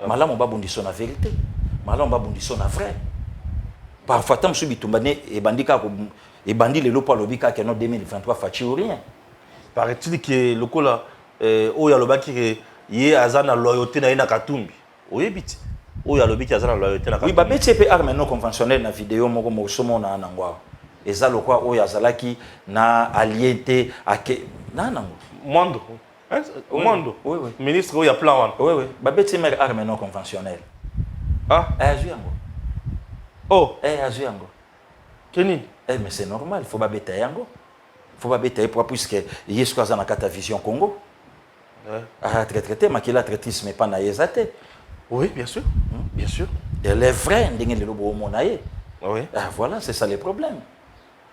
C: Malamu ba bundiso na vérité. Malamu ba bundiso na vrai. Parfois tant so bitumba ne e bandika ko e bandi le lopo lobika que no 2023 fachi ou rien.
A: Paraît-il que lokola oya lobaki ke ye azana loyauté na ina Katumbi. Oyebiti. Oya lobiki azana loyauté na Katumbi.
C: Oui, ba beti pe arme non conventionnelle na vidéo moko mo somo na nangwa. Eza lokwa oya zalaki na aliété ake na nango.
A: Mondo. Hein? Mondo.
C: Oui, oui.
A: Ministre oya plan wan.
C: Oui, oui. Ba beti mer arme non conventionnelle.
A: Ah,
C: Azuyango.
A: oh,
C: Azuyango.
A: Kenini.
C: Mais c'est normal, faut pas bêter yango. Faut pas bêter pour puisque yesko azana kata vision Congo. Ah, traité makila traitisme mais pas na yezate.
A: Oui, bien sûr. Bien sûr.
C: Elle est vraie ndenge le lobo monaye.
A: Oui.
C: Ah voilà, c'est ça le problème.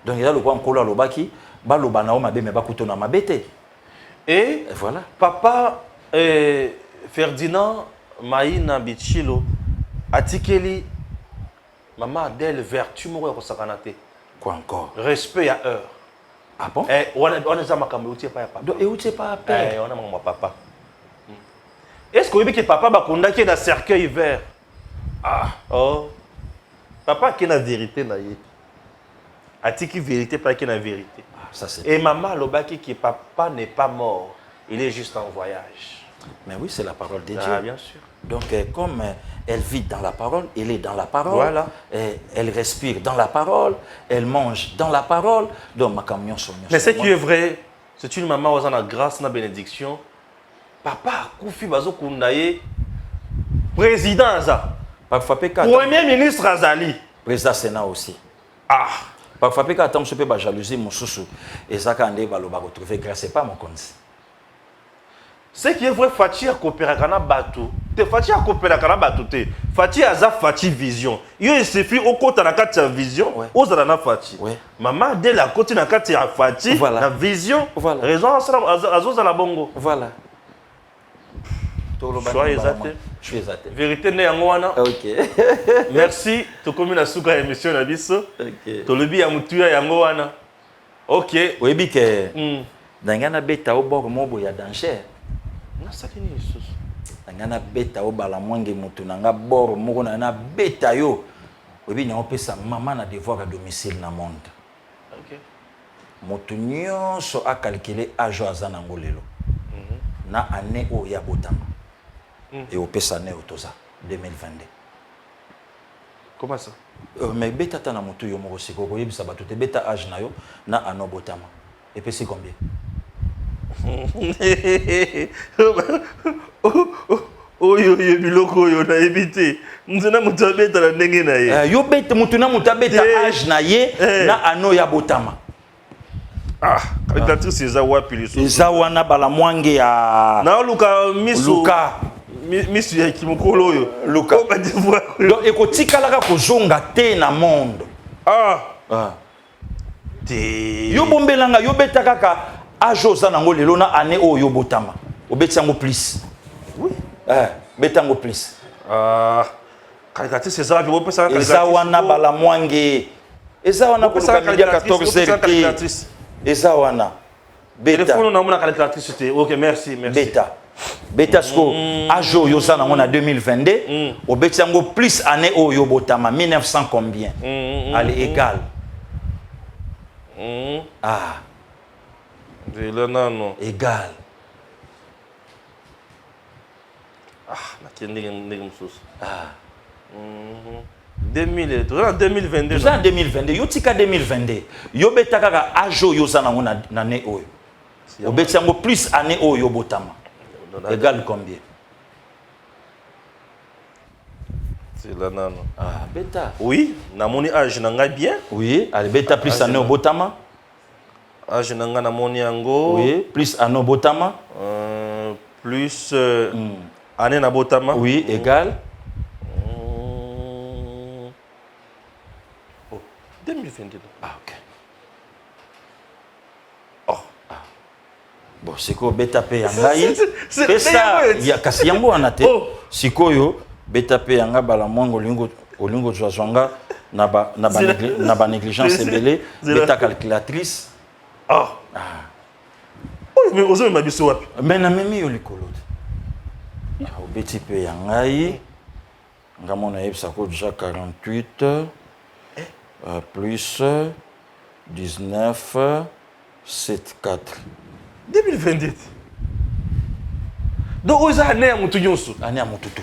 C: Donc il y a le quoi encore lobaki, ba lobana o mabe mais ba kutona mabete.
A: Et
C: voilà.
A: Papa Ferdinand Maïna Bichilo atikeli maman Adèle vertu moko ko sakanate.
C: Quoi encore?
A: Respect à heure.
C: Ah bon?
A: On est ça makambo utie pa ya papa.
C: Donc et utie pa père.
A: On a mon papa. Est-ce que vous que papa ba kondaki na cercueil vert? Ah, oh. Papa qui na vérité na ye. Atiki vérité pas qui na vérité.
C: Ah, ça c'est.
A: Et maman lobaki que papa n'est pas mort, il est juste en voyage.
C: Mais oui, c'est la parole de Dieu.
A: Ah, bien sûr.
C: Donc, comme elle vit dans la parole, elle est dans la parole,
A: voilà.
C: Elle respire dans la parole, elle mange dans la parole. Donc, ma camion son.
A: Mais ce qui est vrai, c'est une maman aux la grâce, na bénédiction. Papa, Koufi Bazo Koundaye, président Aza.
C: Parfois,
A: Premier ministre Azali.
C: Président Sénat aussi.
A: Ah.
C: Parfois, quand attends, je peux pas jalouser mon soussou. Et ça, quand on va retrouver grâce, c'est pas mon compte.
A: Ce qui est vrai, Fati a coopéré avec un bateau. Fati a coopéré avec un bateau. Fati a Fati vision. Il suffit au côté de la vision. Aux Zalana Fati. Maman, dès la côté de la Fati, la vision.
C: Voilà.
A: Raison à Zozala Bongo.
C: Voilà.
A: Soyez exaté.
C: Je suis exaté.
A: Vérité n'est en Wana.
C: Ok.
A: Merci. Tu comme une souka émission na biso.
C: Ok.
A: Tu le bi ya mutuya ya Wana. Ok.
C: Oui, bike. Dangana beta au bord mobo ya danger.
A: Nasakini Jesus.
C: Dangana beta au bala mwange mutu nanga bord moko na beta yo. Oui, na opesa maman na devoir à domicile na monde.
A: Ok.
C: Mutu nyonso a calculer âge azana ngolelo. Na année o ya botama. Et au pesa année otoza 2022.
A: Comment ça?
C: Mais beta tana mutu yo moko siko ko yebisa batu te beta âge na yo na ano botama. Et puis c'est combien?
A: Oyo biloko yo na ebité. Mzena mutu beta na ndenge na ye.
C: Yo beta mutu na mutu beta âge na ye na ano ya botama.
A: Ah, calculatrice eza wapi liso?
C: Eza wana bala mwange ya
A: na luka misu.
C: Luka
A: misu ya kimokolo oyo.
C: Luka. Donc ekotikalaka kozonga te na monde.
A: Ah.
C: Ah.
A: Te.
C: Yo bombelanga yo beta kaka âge oza nango lelo na année oyo botama. Obeti yango plus.
A: Oui.
C: Beta yango plus.
A: Ah. Calculatrice eza wapi bopesa calculatrice?
C: Eza wana bala mwange. Eza wana koluka media 14h. Eza wana.
A: Beta. Téléphone na mona calculatrice te. OK, merci, merci.
C: Beta. Beta sko ajo yo sana ngona 2022 obeti yango plus année oyo botama 1900 combien? Allez égal. Ah.
A: De là non.
C: Égal.
A: Ah, na kende msusu.
C: Ah.
A: 2022.
C: Tout ça en 2022. Yo tika 2022. Yo beta kaka ajo yo sana ngona na ne oyo. Obeti yango plus année oyo botama. Égal combien?
A: C'est là non.
C: Ah, beta.
A: Oui, na moni âge nanga bien.
C: Oui, allez beta plus année botama.
A: Âge nanga na moni yango.
C: Oui, plus année botama.
A: Plus année na botama.
C: Oui, égal. sikoyo beta pe ya ngai
A: C'est
C: pesa
A: yango eti.
C: ya kasi yango wana te
A: Oh.
C: sikoyo beta pe ya ngai bala mwango olingo zwazwanga na ba négligence ebele beta calculatrice
A: Ah. Oh, mais ozo ma biso wapi?
C: mais na memi yo likolo te obeti pe ya ngai ngamona yebisa ko déjà 48 plus 19 74
A: 2022. Donc oza année ya mutu nyonso.
C: année ya motutu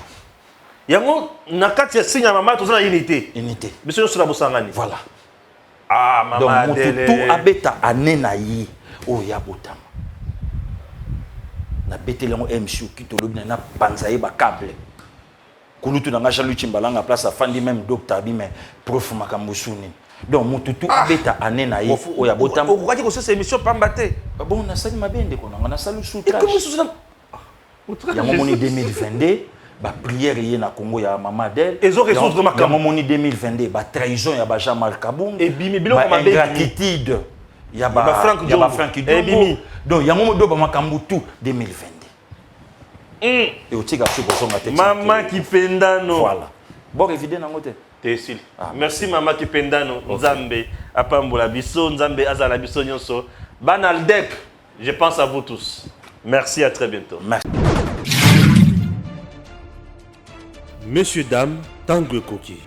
A: Yango na kati ya signe ya mama tozana unité.
C: unité
A: Biso nyonso na bosangani.
C: voilà
A: Ah
C: donc
A: mama
C: motutu
A: Adele.
C: abeta année na ye oyo ya botama na beteli yango MC okitolobi na panza ye bakable kulutu na nga Jean-Louis Chimbalanga place afandi même docteur abi mais prof makambo suni donc motutu abeta année na ye oyo ya botama
A: okokaki kosesa émission pamba te.
C: bon nasali mabende ko nanga nasali
A: Comme
C: soutrage
A: sous la.
C: yango moni 2022 ba prière ye na Congo ya mama Adele
A: Ezo résoudre makambo.
C: yango moni 2022 ba trahison ya ba Jean-Marc Kabund
A: Et bimi biloko
C: ba
A: mabe.
C: ingratitude ya ba
A: ba Frank
C: ya ba
A: Diongo.
C: Frank
A: Et
C: Diongo
A: bimi.
C: donc yango modo ba makambo tout 2022 et otika su kozonga te
A: Mama Kipendano.
C: voilà bon évident nango te
A: Tessil. Merci Mama Kipendano. Nzambe apambola biso, Nzambe azala biso nyonso. Banaldec, je pense à vous tous. Merci, à très bientôt.
C: merci.
A: Messieurs, dames, Tango Koki.